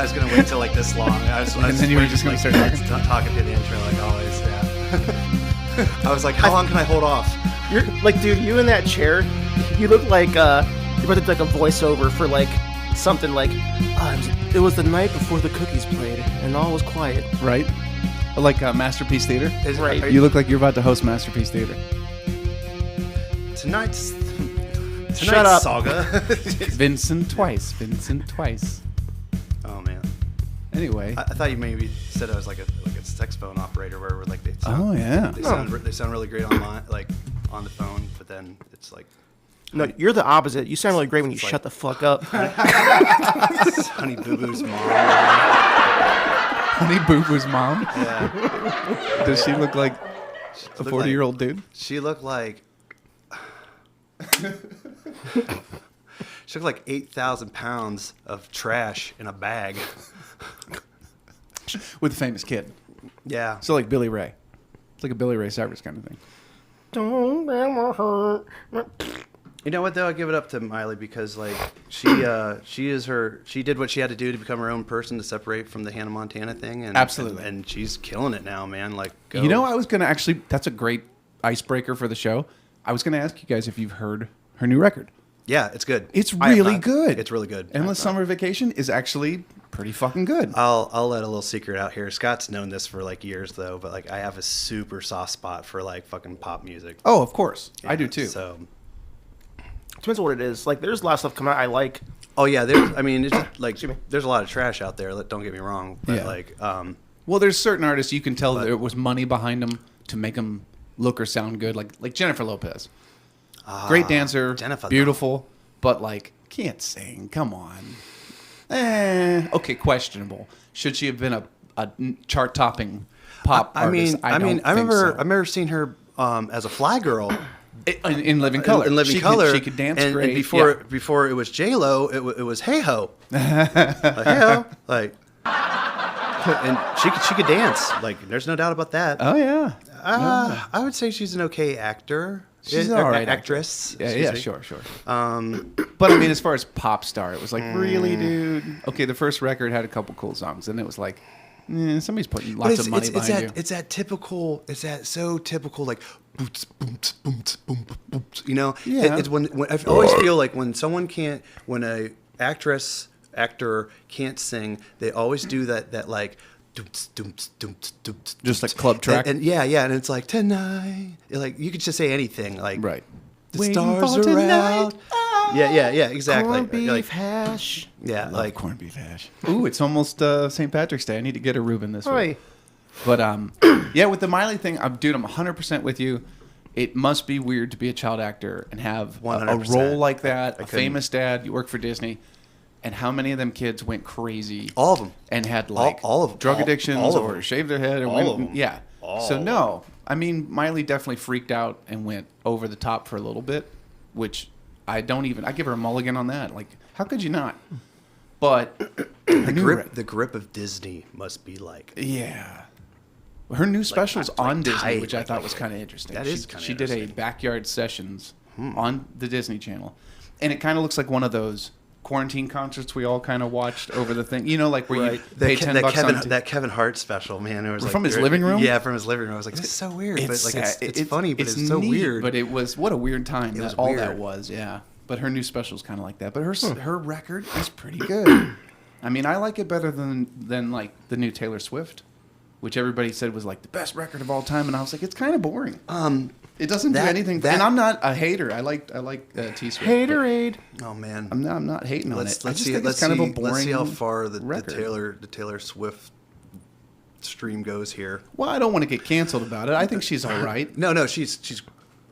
I was gonna wait till like this long. And then you were just gonna start talking through the intro like always. Yeah. I was like, how long can I hold off? You're like, dude, you in that chair, you look like you're about to do like a voiceover for like something like, it was the night before the cookies played and all was quiet. Right? Like Masterpiece Theater. Right. You look like you're about to host Masterpiece Theater. Tonight's Shut up. saga. Vincent Twice. Oh man. Anyway. I thought you maybe said I was like a sex phone operator where like they Oh yeah. they sound really great online, like on the phone, but then it's like No, you're the opposite. You sound really great when you shut the fuck up. Honey Boo Boo's mom. Honey Boo Boo's mom. Yeah. Does she look like a 40-year-old dude? She looked like she looked like 8,000 pounds of trash in a bag. With a famous kid. Yeah. So like Billy Ray. It's like a Billy Ray Cyrus kind of thing. Don't ever hurt. You know what though? I give it up to Miley because like she did what she had to do to become her own person to separate from the Hannah Montana thing, and absolutely, and she's killing it now, man. Like, go. You know, I was gonna actually. That's a great icebreaker for the show. I was gonna ask you guys if you've heard her new record. Yeah, it's good. It's really good. It's really good. Endless Summer Vacation is actually pretty fucking good. I'll let a little secret out here. Scott's known this for like years though, but like I have a super soft spot for like fucking pop music. Oh, of course, Yeah, I do too. So. Depends on what it is. Like, there's a lot of stuff coming out I like. Oh yeah, there's. I mean, it's just like there's a lot of trash out there. Don't get me wrong, but yeah. like, well, there's certain artists you can tell that there was money behind them to make them look or sound good, like Jennifer Lopez. Great dancer, beautiful, but like can't sing. Come on. Okay, questionable. Should she have been a chart-topping pop artist? I remember seeing her as a fly girl. In Living Color. In Living Color. She could dance and, great. And before it was J-Lo, it was Hey Ho. Hey Ho. Like, and she could dance. Like, there's no doubt about that. Oh, yeah. I would say she's an okay actor. She's an all right actress. Yeah, sure. But I mean, as far as pop star, it was like, really, dude? Okay, the first record had a couple cool songs, and it was like, somebody's putting lots of money behind you. It's that so typical, like, boots, boots, boots, boom, boots, you know? Yeah. It's when I always feel like when a actor can't sing, they always do that like, dooms, dooms, dooms, dooms, just like club track. And and it's like, tonight, like, you could just say anything, like, right. The stars are out. Yeah, exactly. Corned beef like, hash. Yeah, like corned beef hash. Ooh, it's almost St. Patrick's Day. I need to get a Reuben this week. But yeah, with the Miley thing, I'm 100% with you. It must be weird to be a child actor and have a role like that, a famous dad. You work for Disney, and how many of them kids went crazy? All of them, and had like all of them. drug addictions or shaved their head, or all of them. Yeah. So no, I mean Miley definitely freaked out and went over the top for a little bit, which I give her a mulligan on that. Like, how could you not? But the grip of Disney must be like, yeah. Her new special's on Disney, which I thought was kind of interesting. That is kind of She did a backyard sessions on the Disney Channel, and it kind of looks like one of those quarantine concerts we all kind of watched over the thing. You know, like where you pay $10 that Kevin Hart special, man. It was like, from his living room. Yeah, from his living room. I was like, it's so weird, but like it's funny, but it's so neat, weird. But it was what a weird time. It was all weird. That was, yeah. But her new special's kind of like that. But her record is pretty good. I mean, I like it better than like the new Taylor Swift, which everybody said was like the best record of all time, and I was like, it's kind of boring. It doesn't do anything. And I'm not a hater. I like T Swift. Haterade. Oh man, I'm not hating on it. Let's see how far the Taylor Swift stream goes here. Well, I don't want to get canceled about it. I think she's all right. No, she's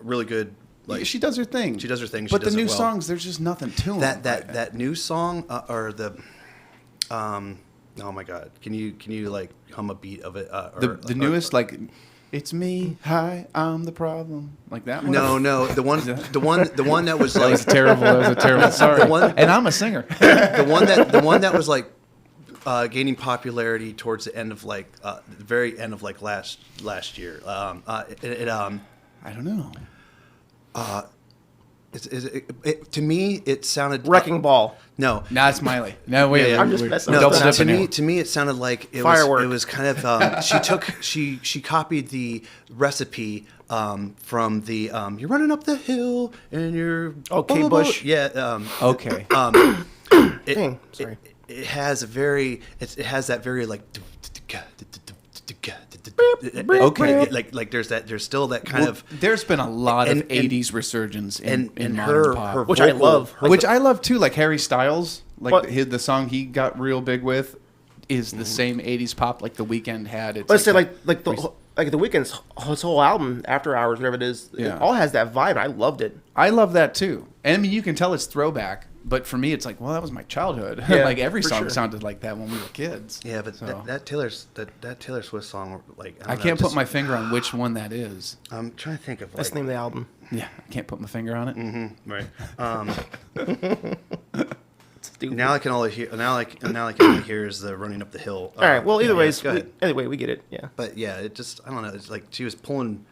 really good. Like, she does her thing. She does her thing. But the new songs, there's just nothing to them. That new song or the oh my god, can you like hum a beat of it? The newest, like, it's me, hi, I'm the problem, like that one. No, the one that was like That was a terrible. Sorry, and I'm a singer. the one that was like gaining popularity towards the end of like the very end of like last year. I don't know. To me, it sounded Wrecking Ball. No, Nah, it's Miley. No, wait. Yeah, I'm just messing no. up. To me, it sounded like Firework. it was kind of. She copied the recipe from the you're running up the hill and you're Kate Bush. Yeah. Okay. Dang, sorry. It has a very. It has that very like. Okay. Like there's still that kind of. There's been a lot of and- 80s resurgence in and modern her pop. Which I love. Which I love too, like Harry Styles, like What? the song he got real big with is the same 80s pop like The Weeknd had. It's Let's say like the Weeknd's his whole album, After Hours, whatever it is, Yeah. it all has that vibe. I loved it. I love that too. And I mean, you can tell it's throwback, but for me, it's like, well, that was my childhood. Yeah, like every for song sure. sounded like that when we were kids. Yeah, but So, that Taylor Swift song, like I can't put my finger on which one that is. I'm trying to think of That's the name of the album. Yeah, I can't put my finger on it. right. Stupid. Now I can only hear. Now I can only hear is the running up the hill. All right. Well, either yeah, ways, go ahead. anyway, we get it. Yeah. But yeah, it just I don't know. It's like she was pulling.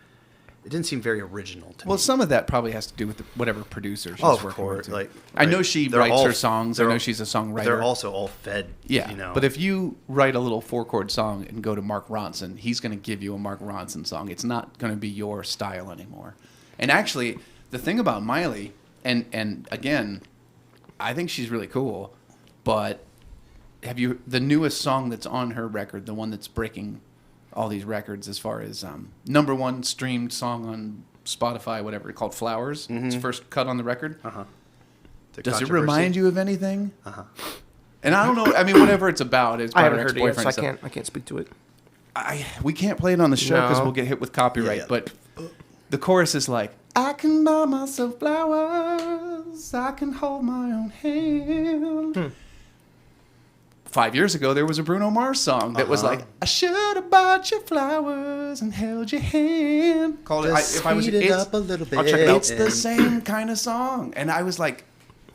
It didn't seem very original to Well, me. some of that probably has to do with whatever producer she's Oh, of working course. with. too. Like I know right. she They're writes all- her songs. I they're know all- she's a songwriter. They're also all fed. Yeah, You know. but if you write a little 4-chord song and go to Mark Ronson, he's going to give you a Mark Ronson song. It's not going to be your style anymore. And actually, the thing about Miley, and again, I think she's really cool, but have you the newest song that's on her record, the one that's breaking all these records as far as #1 streamed song on Spotify, whatever, called Flowers. It's first cut on the record. The Does it controversy. remind you of anything? And I don't know. I mean, whatever it's about, it's I about her haven't heard it yet, ex-boyfriend. so and stuff. I can't speak to it. We can't play it on the show because No. we'll get hit with copyright. Yeah. But the chorus is like, I can buy myself flowers. I can hold my own hand. 5 years ago, there was a Bruno Mars song that was like, I should have bought you flowers and held your hand. Called Just if I was speed it it's- up a little bit. I'll check it out. It's the same kind of song, and I was like,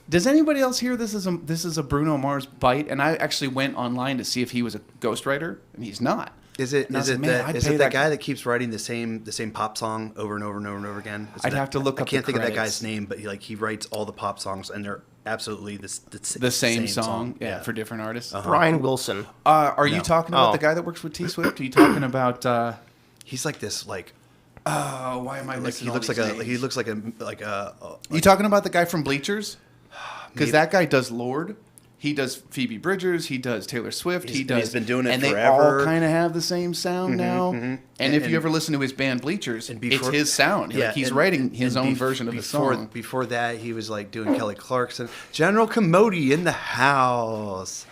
does anybody else hear this is a Bruno Mars bite? And I actually went online to see if he was a ghostwriter, and he's not. Is it And I was is it like, man, I'd that pay that guy that keeps writing the same pop song over and over and over and over again? Is I'd that- have to look I up can't the think of that credits. guy's name, but he writes all the pop songs, and they're absolutely The the same song, yeah, for different artists. Brian Wilson. Are you No. talking about Oh. the guy that works with T Swift? Are you talking about? He's like this like Why am I like missing he all looks these like a names? he looks like a You talking about the guy from Bleachers? Because Maybe. that guy does Lord. He does Phoebe Bridgers. He does Taylor Swift. He's- He and does. he's been doing it and forever. they all kind of have the same sound now. And if you ever listen to his band Bleachers, it's his sound. Like, he's and- writing his and own version of the before, song. Before that, he was like doing Kelly Clarkson. General Commody in the house.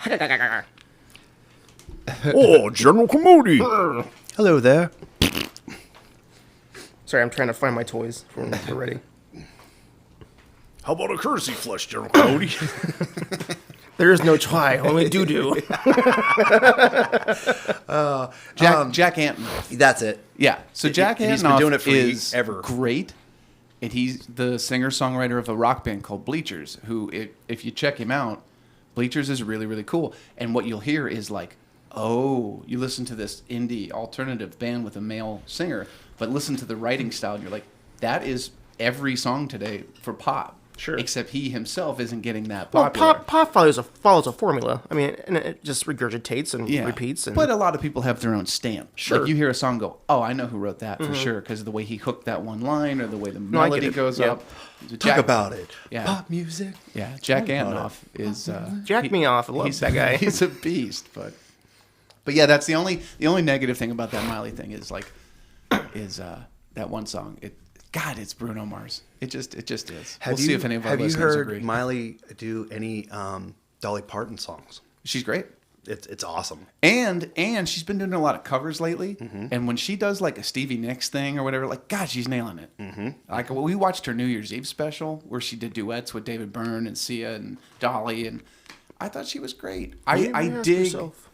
Oh, General Commody. Hello there. Sorry, I'm trying to find my toys for when we're ready. How about a courtesy flush, General Commody? There is no try, only doo-doo. Jack Anton. That's it. Yeah. So Jack and he's been Antonoff doing it for is ever. great. And he's the singer-songwriter of a rock band called Bleachers, who, if you check him out, Bleachers is really, really cool. And what you'll hear is like, oh, you listen to this indie alternative band with a male singer, but listen to the writing style, and you're like, that is every song today for pop. Sure. Except he himself isn't getting that Well, popular. pop follows a formula. I mean, and it just regurgitates and repeats. And But a lot of people have their own stamp. Sure. Like you hear a song, go, oh, I know who wrote that for sure, because of the way he hooked that one line or the way the I get melody it. goes Yeah. up. Talk about it. Yeah. Pop music. Yeah, Jack Antonoff is Jack me off. I love he's that guy. He's a beast, but yeah, that's the only negative thing about that Miley thing is that one song. It's Bruno Mars. It just is. We'll see if any of our have you listeners heard agree. Miley do any Dolly Parton songs? She's great. It's awesome. And she's been doing a lot of covers lately. Mm-hmm. And when she does like a Stevie Nicks thing or whatever, like God, she's nailing it. Mm-hmm. Like we watched her New Year's Eve special where she did duets with David Byrne and Sia and Dolly, and I thought she was great. I ask dig yourself.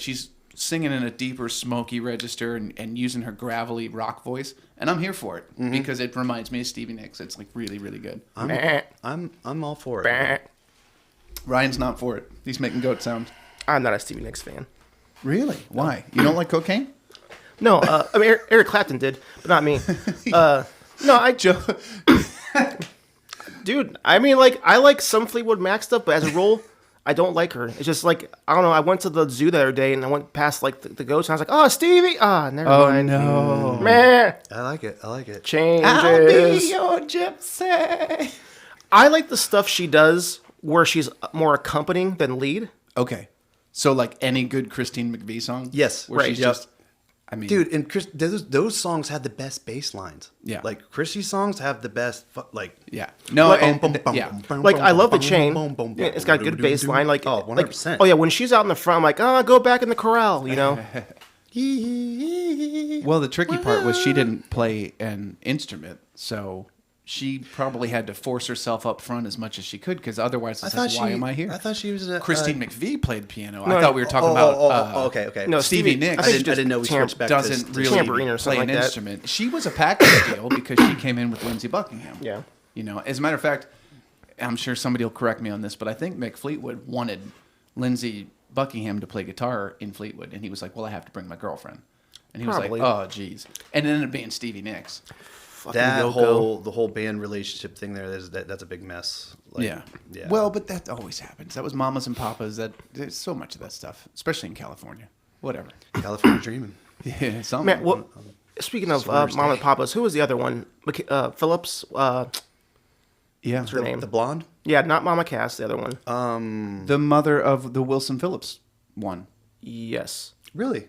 she's singing in a deeper smoky register and using her gravelly rock voice, and I'm here for it Mm-hmm. because it reminds me of Stevie Nicks. It's like really, really good. I'm all for it. Ryan's not for it. He's making goat sounds. I'm not a Stevie Nicks fan. Really? Why? You don't like cocaine? No, I mean Eric Clapton did, but not me. No, I Joe. Dude, I mean, like, I like some Fleetwood Mac stuff, but as a rule, I don't like her. It's just like, I don't know. I went to the zoo the other day and I went past like the goats and I was like, oh, Stevie. Ah, never mind. no. Man. I like it. Changes. I'll be your gypsy. I like the stuff she does where she's more accompanying than lead. Okay. So like any good Christine McVie song? Yes. Where Right. she's Yep. just, I mean. Dude, and Chris, those songs had the best bass lines. Yeah. Like Chrissy's songs have the best, Yeah. No, yeah. Like, I love the chain. Yeah, it's got a good bass line. Like, 100%. Like, oh, yeah, when she's out in the front, I'm like, oh, go back in the corral, you know? Well, the tricky part was she didn't play an instrument, so she probably had to force herself up front as much as she could, because otherwise it's like, why am I here? I thought she was Christine McVie played piano. I thought we were talking about okay. No, Stevie Nicks. I think I didn't know we switched back doesn't to really tambourine or play something an like that. instrument. She was a package deal because she came in with Lindsey Buckingham. Yeah. You know, as a matter of fact, I'm sure somebody will correct me on this, but I think Mick Fleetwood wanted Lindsey Buckingham to play guitar in Fleetwood, and he was like, "Well, I have to bring my girlfriend," and he Probably. was like, "Oh, geez," and it ended up being Stevie Nicks. that Yoko. the whole band relationship thing there. That's a big mess. Like, Yeah. yeah. Well, but that always happens. That was mamas and papas. There's so much of that stuff, especially in California. Whatever. California dreaming. Yeah, something. Man, well, speaking of Mom and Papa's, who was the other one? Phillips? Yeah. What's her name? The blonde. Yeah, not Mama Cass, the other one. The mother of the Wilson Phillips one. Yes. Really?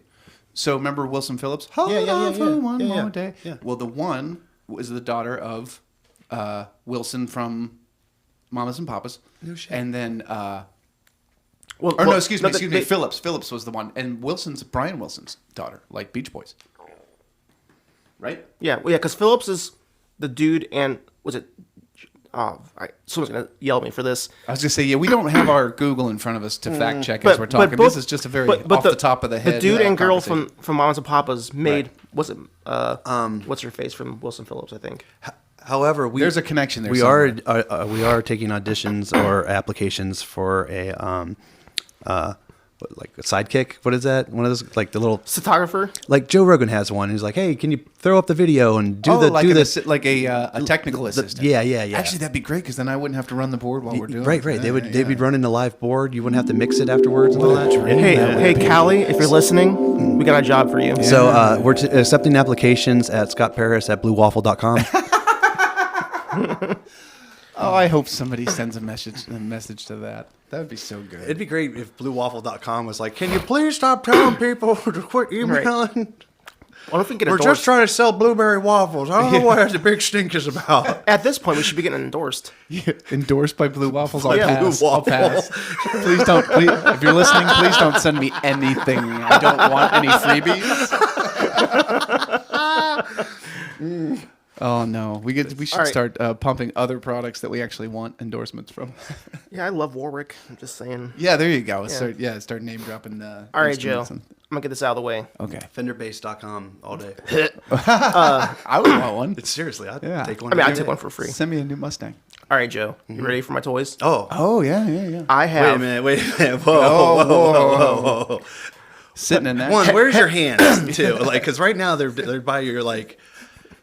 So remember Wilson Phillips? Hold Yeah, on for one yeah, more yeah, day. yeah. Well, the one was the daughter of Wilson from Mamas and Papas. No shit. And then, Well, excuse me. Phillips. Phillips was the one. And Wilson's Brian Wilson's daughter, like Beach Boys. Right? Yeah, because Phillips is the dude, and was it? Oh, someone's gonna yell at me for this. I was gonna say, yeah, we don't have our Google in front of us to fact check as we're talking. both- This is just a very but off the top of the head. The dude and girl conversation. from Mamas and Papas made Right. was it? What's her face from Wilson Phillips? I think. However, There's a connection there We somewhere. are taking auditions or applications for a like a sidekick. What is that? One of those like the little Photographer. like Joe Rogan has one. He's like, hey, can you throw up the video and do like this? like a technical assistant. Yeah. Actually, that'd be great because then I wouldn't have to run the board while we're doing Right. it. They'd be running the live board. You wouldn't have to mix it afterwards and all that. Hey, Callie, if you're listening, we got a job for you. So we're accepting applications at scottparis@bluewaffle.com. Oh, I hope somebody sends a message to that. That would be so good. It'd be great if bluewaffle.com was like, can you please stop telling people to quit emailing? I don't think get We're endorsed. just trying to sell blueberry waffles. I don't know what the big stink is about. At this point, we should be getting endorsed. Endorsed by Blue Waffles. I'll Yeah, pass. Blue I'll pass. Please don't. If you're listening, please don't send me anything. I don't want any freebies. Oh no, we should All right. start pumping other products that we actually want endorsements from. Yeah, I love Warwick. I'm just saying. Yeah, there you go. Start name dropping. All right, Joe. I'm gonna get this out of the way. Okay, Fenderbase.com all day. I would want one. It's seriously, I'd Yeah. take one. I mean, I'd every take day. one for free. Send me a new Mustang. All right, Joe. You ready for my toys? Oh, Oh yeah. I wait a have. minute. Whoa. Sitting in that. One, where's your hands too? Like, because right now they're by your like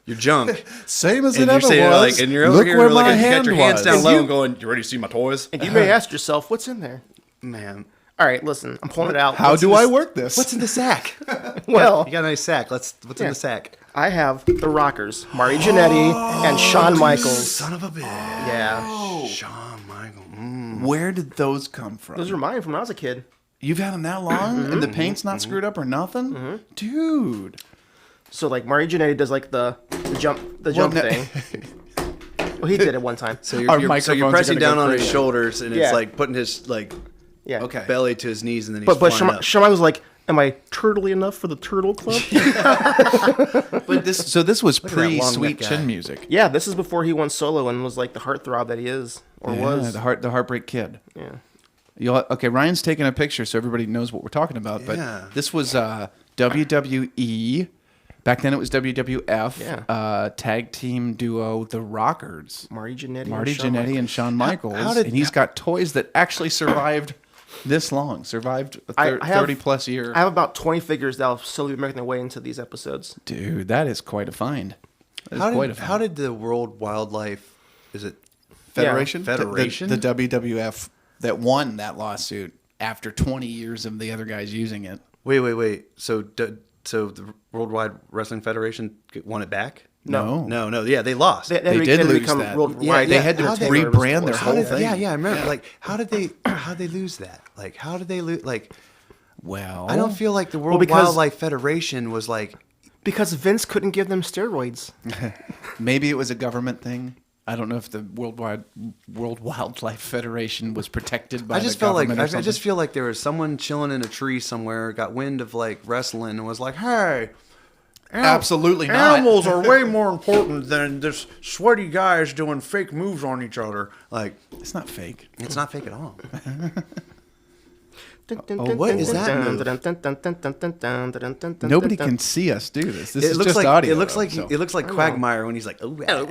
your junk. Same as And it you're ever saying was. like, and you're over Look here where like my you got hand your hands was. down And low you- and going, you ready to see my toys? And you may ask yourself, what's in there? Man, All right, listen. I'm pulling it out. How What's do in I this- work this? what's in the sack? Well, You got a nice sack. What's in Yeah. the sack? I have the Rockers, Marty Jannetty and Shawn Michaels. Son of a bitch. Yeah, Shawn Michaels. Where did those come from? those are mine from when I was a kid. You've had them that long, and the paint's not screwed up or nothing, dude. So like Marty Jannetty does like the jump no- thing. Well, he did it one time. So Our you're microphones are pressing gonna down go on his crazy. shoulders, and Yeah. it's like putting his like Yeah. Okay. belly to his knees, and then he's But flying up. Shawn was like, "Am I turtly enough for the Turtle Club?" But this was at that long pre-Sweet neck guy. Chin music. Yeah, this is before he went solo and was like the heartthrob that he is or was. the Heartbreak Kid. Yeah. Okay, Ryan's taking a picture so everybody knows what we're talking about. But Yeah. this was WWE. Back then it was WWF. Yeah. Tag team duo The Rockers. Marty Jannetty. Marty Jannetty and Shawn Michaels. how did- and he's got toys that actually survived this long. Survived a I have- 30 plus year. I have about 20 figures that'll slowly be making their way into these episodes. Dude, that is quite a find. That is quite a find. How did the World Wildlife, is it Federation? Federation? The WWF that won that lawsuit after 20 years of the other guys using it. Wait. So the Worldwide Wrestling Federation won it back? No. No. Yeah, they lost. They did lose that. Worldwide. They had to rebrand their whole thing. Yeah, I remember. Like, how did they lose that? Like, how did they lose? Like, well, I don't feel like the World because- Wildlife Federation was like. Because Vince couldn't give them steroids. maybe it was a government thing. I don't know if the World Wildlife Federation was protected by I just the felt like government or I something. just feel like there was someone chilling in a tree somewhere, got wind of like wrestling, and was like, "Hey, Absolutely not. Animals are way more important than this sweaty guys doing fake moves on each other." Like, It's not fake. it's not fake at all. What is that Nobody can see us do this. This is looks just like audio. it looks though, like so. it looks like Quagmire when he's like, Yeah,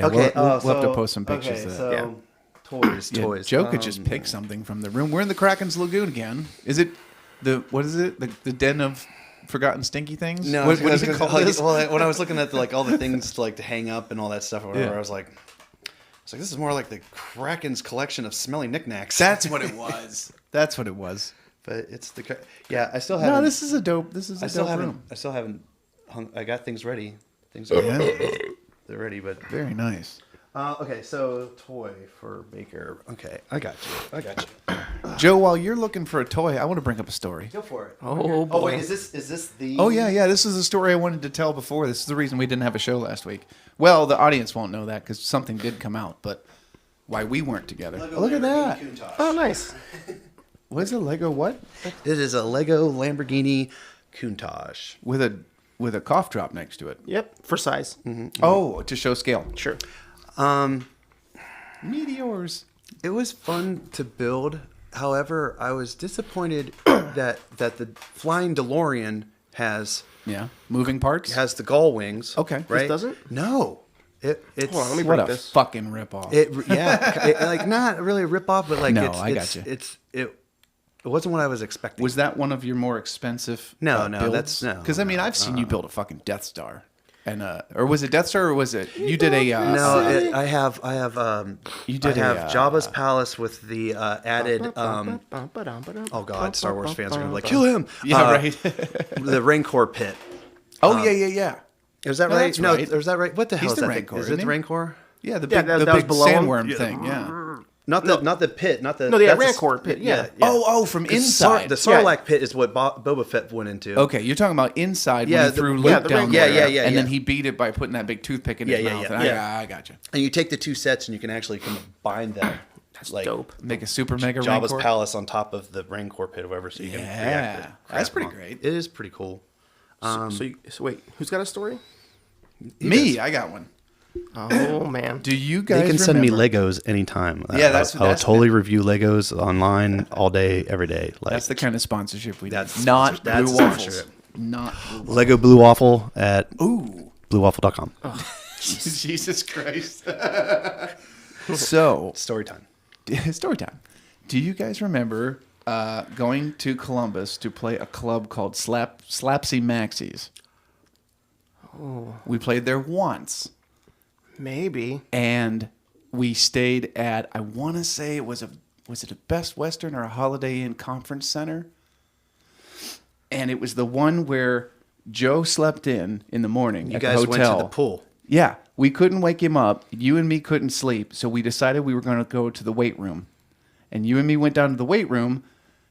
Okay, we'll have to post some pictures of that. So toys. Joe could just pick something from the room. We're in the Kraken's Lagoon again. Is it what is it? The den of forgotten stinky things? No, what do you call this? Well, when I was looking at all the things to hang up and all that stuff or whatever, Yeah. I was like, this is more like the Kraken's collection of smelly knickknacks. That's what it was. That's what it was. But it's I still haven't. No, this is a dope. This is a I still dope haven't. room. I still haven't hung. I got things ready. Things are they're ready, but Very nice. okay. So toy for Baker. Okay, I got you. Joe, while you're looking for a toy, I want to bring up a story. Go for it. Oh, boy. Oh wait, is this the? Oh yeah. This is a story I wanted to tell before. This is the reason we didn't have a show last week. Well, the audience won't know that because something did come out, but why we weren't together. Look at that. Oh, nice. What is a Lego what? It is a Lego Lamborghini Countach. With a cough drop next to it. Yep, for size. Oh, to show scale. Sure. Meteors. It was fun to build. However, I was disappointed that the flying DeLorean has Moving parts. the gull wings. Okay. right? This doesn't? No. It's Hold on, let me What break a this. fucking ripoff. like not really a rip off, but like No, it's, I it's, gotcha. it wasn't what I was expecting. Was that one of your more expensive? No, builds? that's no. Because I mean, I've seen you build a fucking Death Star, and or was it Death Star or was it you did a? I have You did I have a, Jabba's palace with the added oh god, Star Wars fans are gonna be like, kill him. Yeah, right. The Rancor pit. Oh yeah. Is that No, right? that's No, right. is that right? What the hell He's is the that Rancor, thing? Is isn't it the he? Rancor? Yeah, the Yeah, big, that the was big below him. sandworm thing. Yeah. Not the pit, not the No, the that's Rancor pit, yeah. Oh, from inside. The Sarlacc pit is what Boba Fett went into. Okay, you're talking about inside Yeah, when he threw the- Luke yeah, the down Rancor. there. Yeah, and then yeah. he beat it by putting that big toothpick in his Yeah, mouth. yeah, And yeah. I gotcha. And you take the two sets and you can actually combine them. That's like dope. Make a super mega Jabba's Rancor. palace on top of the Rancor pit or whatever, so you can react Yeah, to that's crap pretty on. great. It is pretty cool. So wait, who's got a story? Me, I got one. Oh, man. Do you guys They can send me remember- Legos anytime. Yeah, that's- I'll that's totally review Legos online all day, every day. Like That's the kind of sponsorship we That's need. Not sponsor- that's Blue Waffles. sponsorship. Not Blue Lego Blue Waffle at bluewaffle.com. Jesus Christ. So, Story time. story time. Do you guys remember going to Columbus to play a club called Slapsy Maxie's? Oh. We played there once. Maybe. And we stayed at, I want to say was it a Best Western or a Holiday Inn Conference Center? And it was the one where Joe slept in the morning You at guys the hotel. went to the pool. Yeah, we couldn't wake him up. You and me couldn't sleep, so we decided we were going to go to the weight room. And you and me went down to the weight room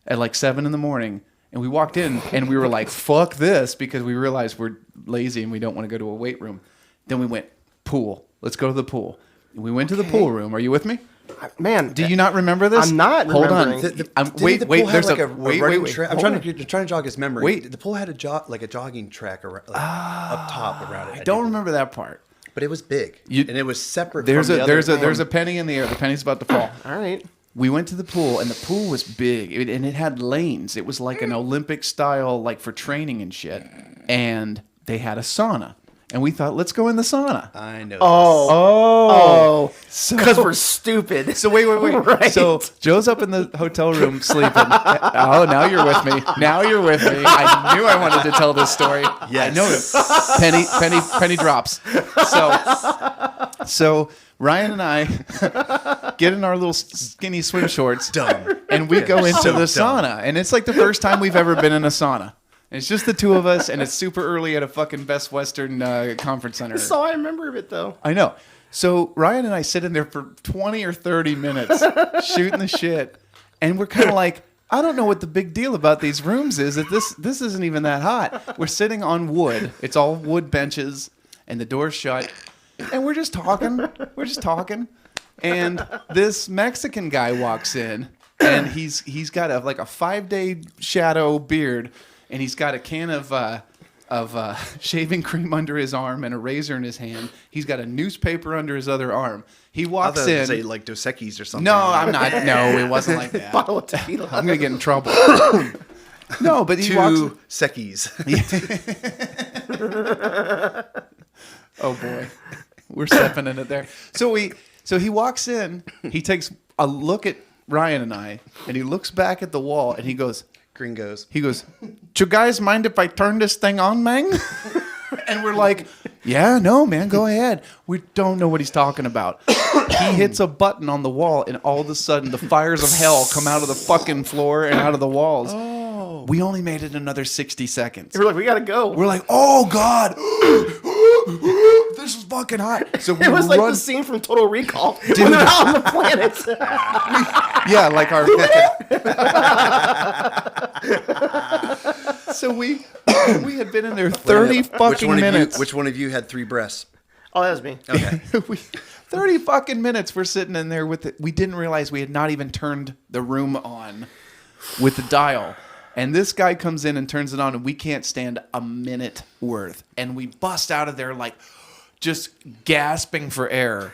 at like 7 in the morning, and we walked in, and we were like, fuck this, because we realized we're lazy and we don't want to go to a weight room. Then we went, pool. Let's go to the pool. We went to the pool room. Are you with me? Man. Do you not remember this? I'm not Hold on. remembering. Wait. The pool had There's like a running wait. track. I'm Hold trying on. to jog his memory. Wait. The pool had a jogging track around, up top around it. I don't remember that part. but it was big, and it was separate. There's from a the other there's a penny in the air. The penny's about to fall. All right. We went to the pool, and the pool was big, and it had lanes. It was like an Olympic style, like for training and shit. And they had a sauna, and we thought, let's go in the sauna. I know. Oh. So- Because we're stupid. So wait. Right. So Joe's up in the hotel room sleeping. Oh, now you're with me. I knew I wanted to tell this story. Yes. I know it. Penny drops. So Ryan and I get in our little skinny swim shorts, and we go into the sauna. And it's like the first time we've ever been in a sauna. And it's just the two of us, and it's super early at a fucking Best Western conference center. That's all I remember of it, though. I know. So Ryan and I sit in there for 20 or 30 minutes shooting the shit, and we're kind of like, I don't know what the big deal about these rooms is. That this isn't even that hot. We're sitting on wood. It's all wood benches, and the door's shut. And we're just talking. And this Mexican guy walks in, and he's got a 5-day shadow beard, and he's got a can of shaving cream under his arm and a razor in his hand. He's got a newspaper under his other arm. He walks in. Say like Dos Equis or something. No, I'm not. No, it wasn't like that. Bottle of tequila. I'm gonna get in trouble. No, but he walks. 2 Sekis. Oh boy, we're stepping in it there. So he walks in. He takes a look at Ryan and I, and he looks back at the wall, and he goes, Gringos. "Do you guys mind if I turn this thing on, man?" And we're like, "Yeah, no, man, go ahead." We don't know what he's talking about. He hits a button on the wall, and all of a sudden, the fires of hell come out of the fucking floor and out of the walls. Oh. We only made it another 60 seconds. We're like, we gotta go. We're like, oh god, this is fucking hot. So we it was like the scene from Total Recall when they're out on the planet. Yeah, like our. So we had been in there 30 fucking minutes. Which one of you had 3 breasts? Oh, that was me. Okay. 30 fucking minutes we're sitting in there with it. We didn't realize we had not even turned the room on with the dial. And this guy comes in and turns it on, and we can't stand a minute worth. And we bust out of there like just gasping for air.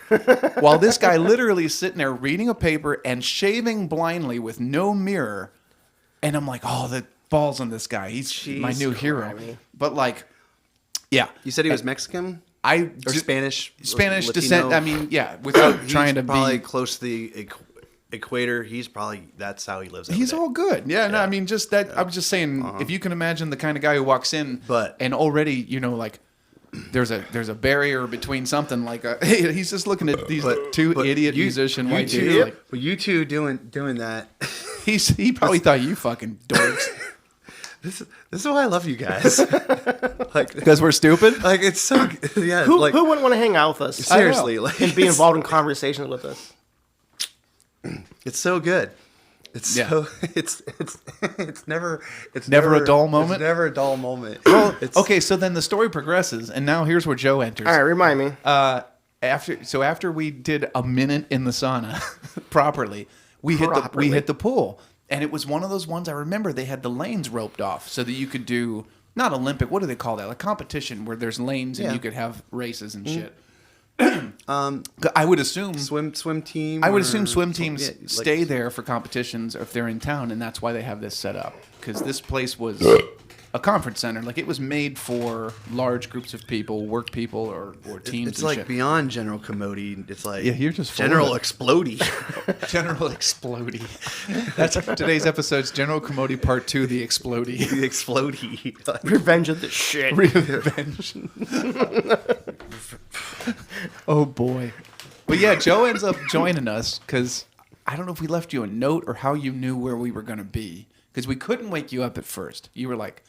While this guy literally is sitting there reading a paper and shaving blindly with no mirror. And I'm like, oh, the balls on this guy. He's my new hero. But like, yeah. You said he was Mexican? Or Spanish? Spanish Latino? descent. I mean, yeah, without trying to probably be close to the equator. That's how he lives. He's all good. Yeah, no, I mean, just that. I was just saying, if you can imagine the kind of guy who walks in, and already, like, there's a barrier between something like he's just looking at these two idiot musician white dudes. Well, you two doing that. He probably thought you fucking dorks. This is why I love you guys. Like, because we're stupid. Like, it's so yeah. Who wouldn't want to hang out with us? Seriously, like, and be involved in conversations with us. It's so good. It's never a dull moment. It's never a dull moment. Well, okay, so then the story progresses, and now here's where Joe enters. All right, remind me. After we did a minute in the sauna properly, we hit the pool. And it was one of those ones I remember they had the lanes roped off so that you could do, not Olympic, what do they call that? Like competition where there's lanes and you could have races and shit. I would assume swim team. I would assume swim teams stay there for competitions if they're in town, and that's why they have this set up. Because this place was a conference center. Like, it was made for large groups of people, work people, or teams. It's like shit. Beyond General Commodity. It's like you're just General Explodey. General Explodey. That's today's episode's General Commodity Part 2, The Explodey. The Explodey. Revenge of the shit. Revenge. Oh, boy. But yeah, Joe ends up joining us because I don't know if we left you a note or how you knew where we were going to be. Because we couldn't wake you up at first. You were like,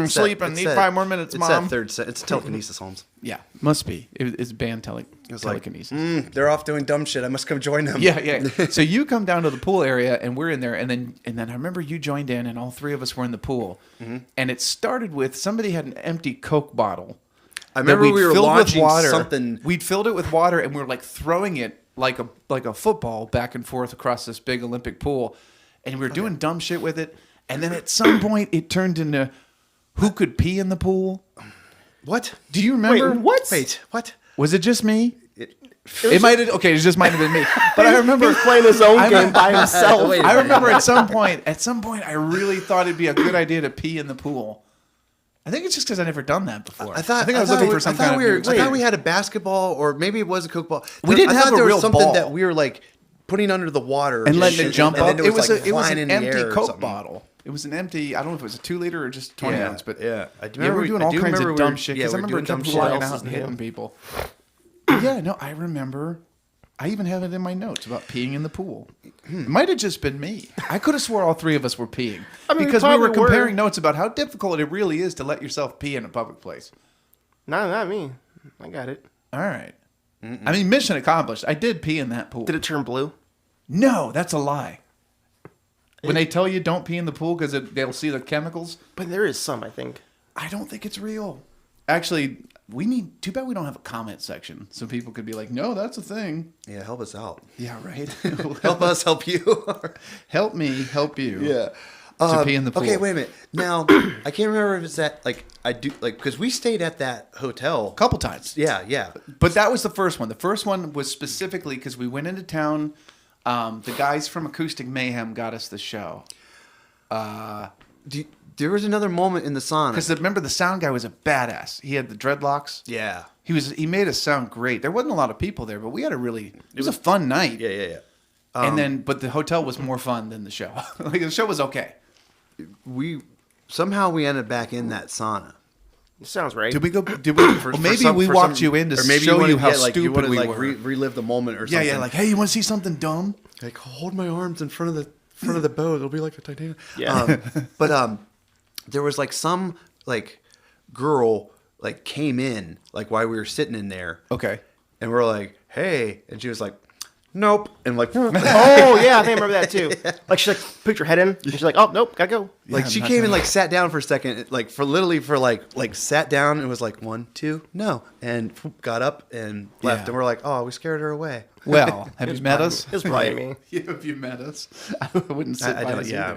sleeping, need 5 more minutes, Mom. It's telekinesis, Holmes. Yeah, must be. It's banned telekinesis. Like, they're off doing dumb shit. I must come join them. Yeah. So you come down to the pool area, and we're in there, and then I remember you joined in, and all 3 of us were in the pool. Mm-hmm. And it started with somebody had an empty Coke bottle. I remember we were launching something. We'd filled it with water, and we were like throwing it like a football back and forth across this big Olympic pool. And we were doing dumb shit with it. And then at some point, it turned into who could pee in the pool. What? Do you remember? Wait, what? Was it just me? It might have. Okay, it just might have been me. But I remember he was playing his own game by himself. I remember at some point, I really thought it'd be a good idea to pee in the pool. I think it's just because I've never done that before. I thought I was looking for some kind of. I thought we had a basketball, or maybe it was a Coke ball. We didn't have a real something ball that we were like putting under the water and letting it jump up. It was an empty Coke bottle. It was an empty. I don't know if it was a 2 liter or just 20 ounce, but yeah, we were doing all kinds of dumb shit because I remember them flying out and hitting people. yeah, no, I remember. I even have it in my notes about peeing in the pool. It might have just been me. I could have swore all three of us were peeing. I mean, because we were probably comparing notes about how difficult it really is to let yourself pee in a public place. No, not me. I got it. All right. I mean, mission accomplished. I did pee in that pool. Did it turn blue? No, that's a lie. When they tell you don't pee in the pool because they'll see the chemicals. But there is some, I think. I don't think it's real. Actually, too bad we don't have a comment section so people could be like, no, that's a thing. Yeah, help us out. Yeah, right. Help us help you. Help me, help you. Yeah. To pee in the pool. Okay, wait a minute. Now, I can't remember if it's that, like, I do, like, because we stayed at that hotel. A couple times. Yeah, yeah. But that was the first one. The first one was specifically because we went into town. The guys from Acoustic Mayhem got us the show. There was another moment in the sauna. Because remember, the sound guy was a badass. He had the dreadlocks. Yeah. He made us sound great. There wasn't a lot of people there, but we had it was a fun night. Yeah. But the hotel was more fun than the show. Like, the show was okay. Somehow we ended back in that sauna. Sounds right. Did we go? Maybe we walked you in to show you how stupid we were. Relive the moment or something. Yeah. Like, hey, you want to see something dumb? Like, hold my arms in front of the boat. It'll be like the Titanic. Yeah. But there was like some like girl like came in like while we were sitting in there. Okay. And we're like, hey, and she was like, nope, and like, Oh yeah, I think I remember that too. Like she like put her head in, and she's like, "Oh nope, gotta go." like she came and like sat down for a second, like for like sat down and was like 1, 2, no, and got up and left, Yeah. and we're like, oh, we scared her away. Well, have you met us? It's probably me. Have you met us? I wouldn't sit by us either.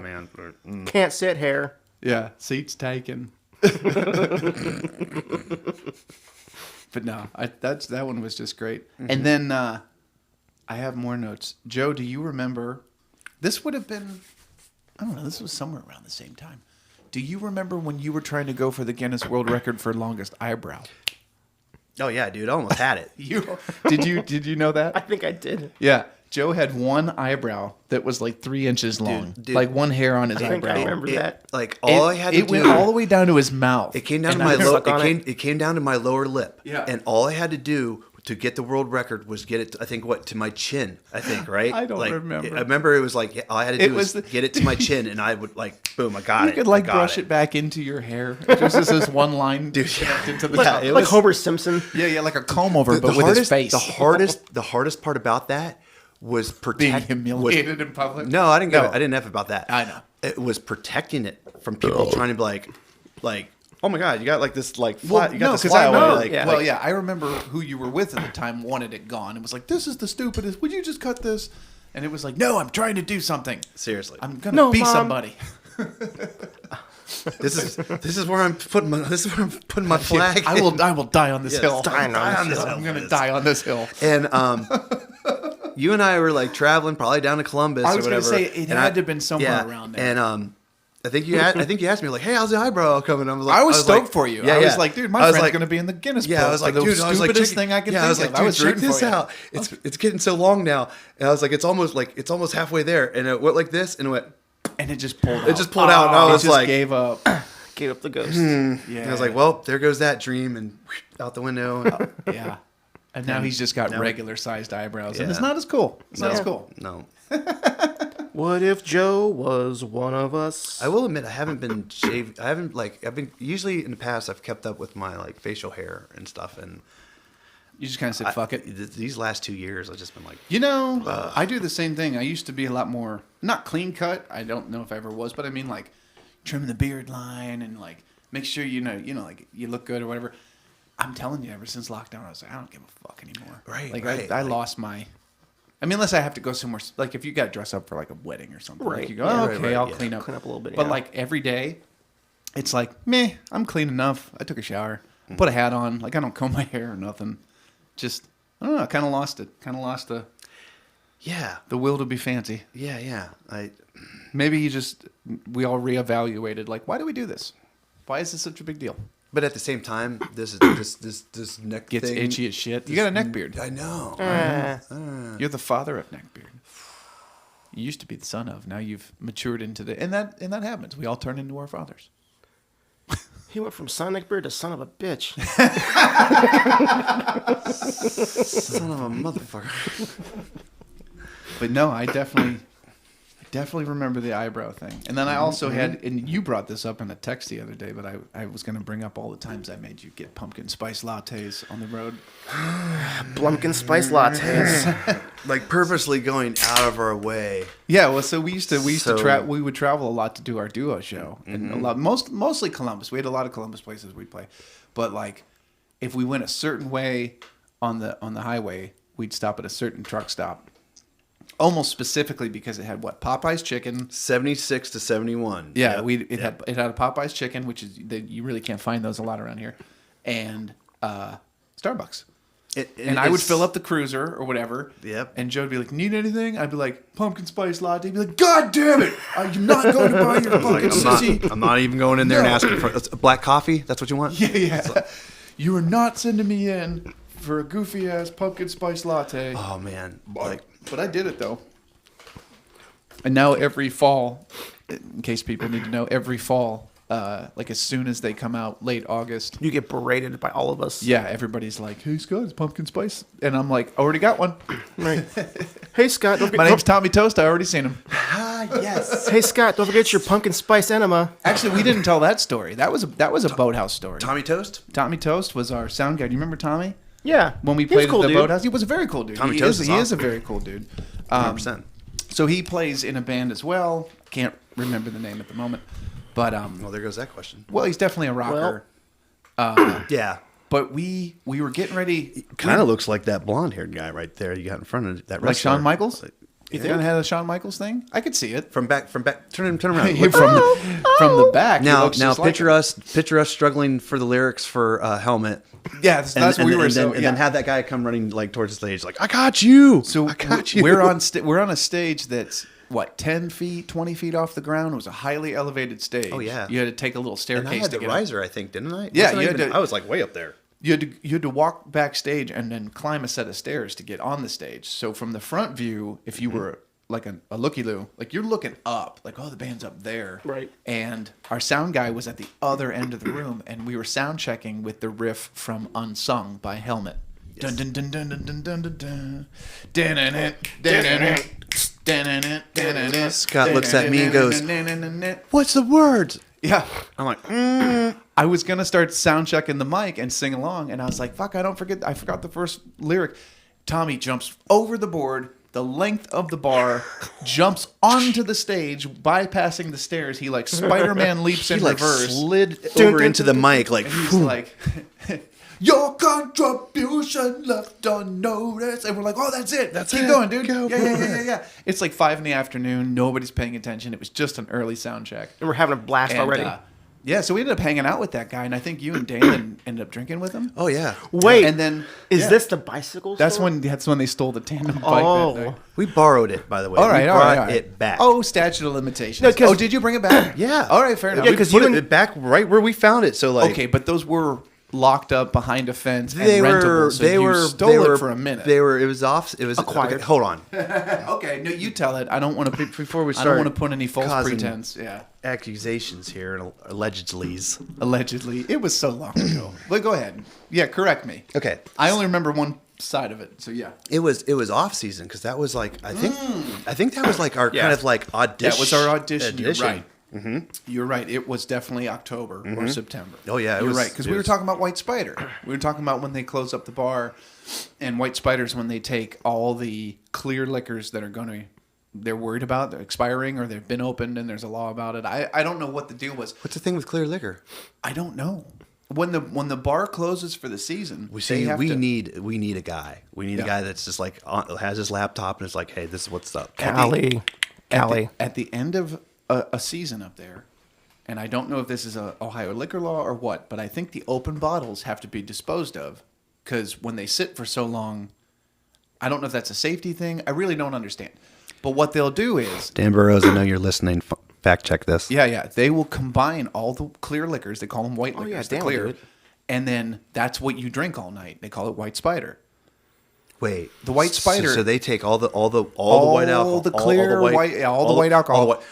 man. Can't sit hair. Yeah, seats taken. But no, that one was just great. Mm-hmm. And then I have more notes. Joe, do you remember? This would have been, I don't know, this was somewhere around the same time. Do you remember when you were trying to go for the Guinness World Record for longest eyebrow? Oh yeah, dude, I almost had it. Did you know that? I think I did. Yeah. Joe had one eyebrow that was like 3 inches long, Dude. like one hair on his I think eyebrow. I remember that. Like all I had to do, it went all the way down to his mouth. it came down And to my I- lower. suck on It came down to my lower lip. Yeah. And all I had to do to get the world record was get it. I think to my chin. I think right. I don't like, remember. I remember it was like all I had to It do was was get it to my chin, and I would like boom, I got You it. could like I got brush it back into your hair. Just as this one line connected to the top. it Like was- Homer Simpson. Yeah, like a comb over, but with his face. The hardest part about that was Being humiliated in public. No, I didn't F about that. I know. It was protecting it from people trying to be like, oh my god, you got like this like fly, you got this because fly I away. know. Like, Yeah, I remember who you were with at the time wanted it gone. It was like, this is the stupidest. Would you just cut this? And it was like, no, I'm trying to do something. seriously, I'm gonna be somebody. this is where I'm putting my flag. I will die on this Yes, hill. die on this hill. I'm gonna die on this hill. And you and I were like traveling probably down to Columbus. I was or gonna whatever. say it And had to have been somewhere around there. And I think you asked me like, hey, how's the eyebrow coming? I was like, I was stoked like, for you. Yeah, I was yeah. like, dude, my I was friend's like, gonna be in the Guinness Yeah, Book. I was like, the dude, stupidest check, thing I could yeah, think I was like, of. dude, I was check rooting this for you. out. It's getting so long now, and I was like, it's almost halfway there, and it went like this, and it went. And it just pulled out. It just pulled out, and I was It just like, gave up. Gave up the ghost. and Yeah. I was like, well, there goes that dream, and out the window. Yeah. And now he's just got regular sized eyebrows. And Yeah. it's not as cool. It's not as cool. No. What if Joe was one of us? I will admit I haven't been shaved. I've been usually in the past I've kept up with my like facial hair and stuff, and You just kind of said, fuck it. These last 2 years I've just been like, You know, I do the same thing. I used to be a lot more, not clean cut. I don't know if I ever was, but I mean like trim the beard line and like make sure you know, like you look good or whatever. I'm telling you, ever since lockdown, I was like, I don't give a fuck anymore. Right, Like right. I lost my. I mean, unless I have to go somewhere, like if you got to dress up for like a wedding or something, Right. like you go, Yeah, oh, right, okay, right, I'll yeah. clean up. Clean up a little bit, But yeah. like every day, it's like, meh, I'm clean enough. I took a shower, put a hat on. Like I don't comb my hair or nothing. Just, I don't know, I kind of lost it. Kind of lost the will to be fancy. yeah. Maybe we all reevaluated, like, why do we do this? Why is this such a big deal? But at the same time, this neck Gets thing itchy as shit. You got a neck beard. I know. You're the father of neck beard. You used to be the son of. Now you've matured into and that happens. We all turn into our fathers. He went from Sonic Beer to son of a bitch. Son of a motherfucker. But no, I definitely remember the eyebrow thing. And then I also had, and you brought this up in a text the other day, but I was going to bring up all the times I made you get pumpkin spice lattes on the road. Blumpkin spice lattes. Like purposely going out of our way. Yeah, well, so we would travel a lot to do our duo show, and mostly Columbus. We had a lot of Columbus places we'd play, but like if we went a certain way on the highway, we'd stop at a certain truck stop. Almost specifically because it had Popeye's chicken, 76 to 71. Yeah, it had a Popeye's chicken, which is you really can't find those a lot around here, and Starbucks. And I would fill up the cruiser or whatever. Yep. And Joe would be like, "Need anything?" I'd be like, "Pumpkin spice latte." He'd be like, "God damn it! You're not going to buy your fucking sissy." I'm not even going in there and asking for black coffee. That's what you want? Yeah. You are not sending me in for a goofy ass pumpkin spice latte. Oh man, But I did it though. And now every fall, in case people need to know, every fall, like as soon as they come out, late August, You get berated by all of us. yeah, everybody's like, "Hey Scott, it's pumpkin spice," and I'm like, "Already got one." Right. Hey, Scott. Don't My forget, name's Tommy Toast. I already seen him. yes. hey, Scott, don't forget your pumpkin spice enema. Actually, we didn't tell that story. That was a boathouse story. Tommy Toast? Tommy Toast was our sound guy. Do you remember Tommy? Yeah. When we He was played cool, at the dude. boathouse, he was a very cool dude. Tommy he Toast is, is he is a awesome. very cool dude. 100%. So he plays in a band as well. Can't remember the name at the moment, but Well, there goes that question. well, he's definitely a rocker. Yeah. But we were getting ready. Kind of looks like that blonde-haired guy right there you got in front of that Like wrestler. Shawn Michaels. You Yeah. think I had a Shawn Michaels thing? I could see it From back. Turn around. from the back. he Now looks just like picture him. us struggling for the lyrics for Helmet. Yeah, that's what we were. And then have that guy come running like towards the stage, like I got you. So I got you. we're on a stage that's 10 feet, 20 feet off the ground. It was a highly elevated stage. Oh, yeah. You had to take a little staircase And I had to the get up. riser, I think, didn't I? Yeah, Wasn't I you had even- to- I was like way up there. You had to walk backstage and then climb a set of stairs to get on the stage. So from the front view, if you were like a looky-loo, like you're looking up, like, oh, the band's up there. Right. And our sound guy was at the other end of the room, and we were sound checking with the riff from Unsung by Helmet. Dun dun dun dun dun dun dun dun dun. Dun dun dun dun dun dun dun. Scott looks at me and goes, "What's the words?" Yeah. I'm like, I was gonna start sound checking the mic and sing along, and I was like, "Fuck! I forgot the first lyric." Tommy jumps over the board, the length of the bar, jumps onto the stage, bypassing the stairs. He like Spider-Man leaps he in like reverse. slid over into the mic, like, And he's like, "Your contribution left unnoticed," and we're like, "Oh, that's it. Keep it. going, dude. Go Yeah. It's like 5 PM. Nobody's paying attention. It was just an early sound check. And we're having a blast And, already. yeah, so we ended up hanging out with that guy, and I think you and Dan ended up drinking with him. oh yeah. Wait, and then is this the bicycle that's store? when they stole the tandem bike. Oh. That night. We borrowed it, by the way. All right, we all brought right. it back. Oh, statute of limitations. No, 'cause- oh, did you bring it back? yeah. All right, fair enough. Yeah, We 'cause put you and- it back right where we found it. So like, Okay, but those were locked up behind a fence and they rentable, were so they you were stole they it were for a minute. They were. It was off. It was Acquired. Okay, hold on. Okay, no, you tell it. I don't want to. Before we I start, don't want to put any false causing pretense. Yeah, accusations here and allegedly's. allegedly, it was so long ago. But go ahead. Yeah, correct me. Okay. I only remember one side of it. So yeah, It was off season because that was like I think that was like our Yeah. kind of like audition. that was our audition. You're edition. right. You're right. It was definitely October or September. Oh, yeah, it you're was- right because it we were was- talking about White Spider. We were talking about when they close up the bar, and White Spider's when they take all the clear liquors that are they're worried about they're expiring or they've been opened and there's a law about it. I don't know what the deal was. What's the thing with clear liquor? I don't know. When the bar closes for the season, We they see. have We to- need a guy. We need Yeah. a guy that's just like has his laptop and is like, hey, this is what's up. Callie. At the end of a season up there, and I don't know if this is a Ohio liquor law or what, but I think the open bottles have to be disposed of because when they sit for so long, I don't know if that's a safety thing. I really don't understand. But what they'll do is, Dan Burrows, I know you're listening. Fact check this. yeah, they will combine all the clear liquors. They call them white liquors. yeah, the Dan will do clear, it. and then that's what you drink all night. They call it White Spider. Wait, The white spider. So they take all the white alcohol, the clear white alcohol,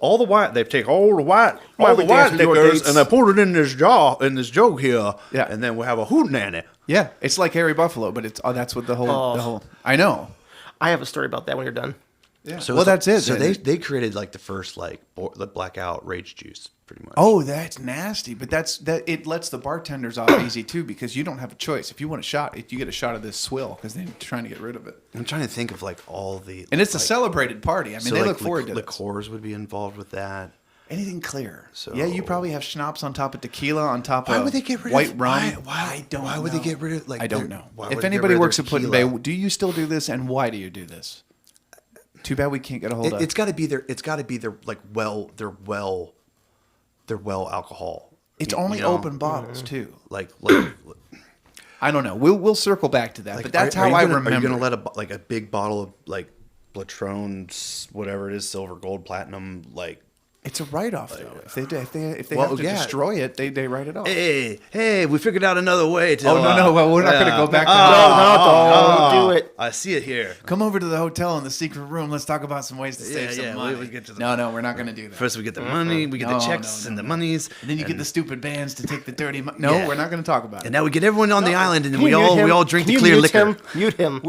all the white. They take all the white dancing your liquors dates. and they put it in this jug here. Yeah. and then we have a hootenanny. Yeah, it's like Harry Buffalo, but it's that's what the whole. I know. I have a story about that when you're done. Yeah. So Well, that's it. So then. they created like the first like the blackout rage juice, pretty much. Oh, that's nasty. But it lets the bartenders off easy too because you don't have a choice. If you want a shot, you get a shot of this swill because they're trying to get rid of it. I'm trying to think of like all the And it's a like, celebrated party. I mean, they look forward to it. liqueurs would be involved with that. Anything clear. So- Yeah, you probably have schnapps on top of tequila, on top Why of would they get rid white of rum. Why don't Why would know. they get rid of like? I don't their- know. why If would they get anybody rid of works their at Put in Bay, tequila? do you still do this, and why do you do this? Too bad we can't get a hold of. It's got to be their. It's got to be their like their well alcohol. It's You- only you know? open bottles too. Like I don't know. We'll circle back to that, like, but that's are how you I gonna, remember. Are you gonna let a big bottle of like Patron's whatever it is, silver, gold, platinum, like? It's a write-off though. If they Well, have to yeah. destroy it, they write it off. Hey, we figured out another way to. Oh, no, well, we're not gonna go back to No, don't do it. I see it here. Come over to the hotel in the secret room. Let's talk about some ways to save some money. we get to the- No, we're not going to do that. First, we get the money, we get the checks and the monies, And then you get the stupid bands to take the dirty money. No, Yeah. we're not going to talk about it. and now we get everyone on the island, and Can we you mute him? all drink Can the you clear mute liquor. him? Mute him.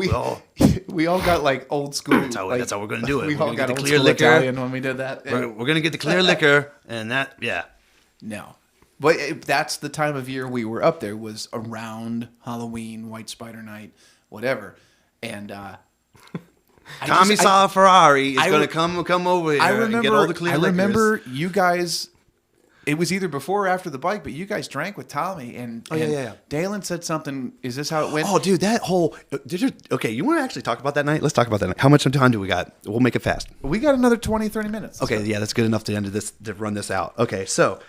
We all got like old school. That's how we're gonna do it. We We're all gonna got get the old clear school liquor. Italian when we did that. We're gonna get the clear liquor, and that No. But that's the time of year we were up there was around Halloween, White Spider Night, whatever. And Tommy saw a Ferrari. Is I gonna re- come over here I and remember get all the clear liquors. you guys. It was either before or after the bike, but you guys drank with Tommy and, yeah. Dalen said something. Is this how it went? Oh, dude, that whole okay. You want to actually talk about that night? Let's talk about that night. How much time do we got? We'll make it fast. We got another 20, 30 minutes. Okay, yeah, that's good enough to run this out. Okay, so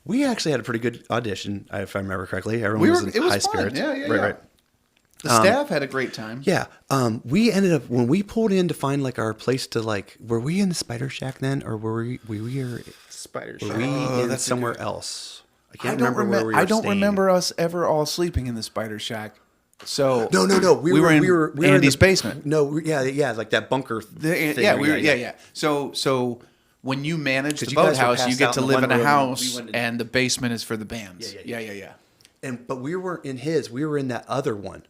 we actually had a pretty good audition, if I remember correctly. Everyone was in high fun. spirits. Yeah. Right. The staff had a great time. Yeah. We ended up when we pulled in to find like our place to like. Were we in the Spider Shack then, or were we Spider were Shack. we in that's a somewhere else? I I can't don't remember where we were. I don't staying. remember us ever all sleeping in the Spider Shack. So No. We were in Andy's the- basement. No, yeah, like that bunker. thing. Yeah. So when you manage the 'Cause you guys were boathouse, you passed get out to in the live in one a room, house, we went in- and the basement is for the bands. Yeah. But we were in his. We were in that other one.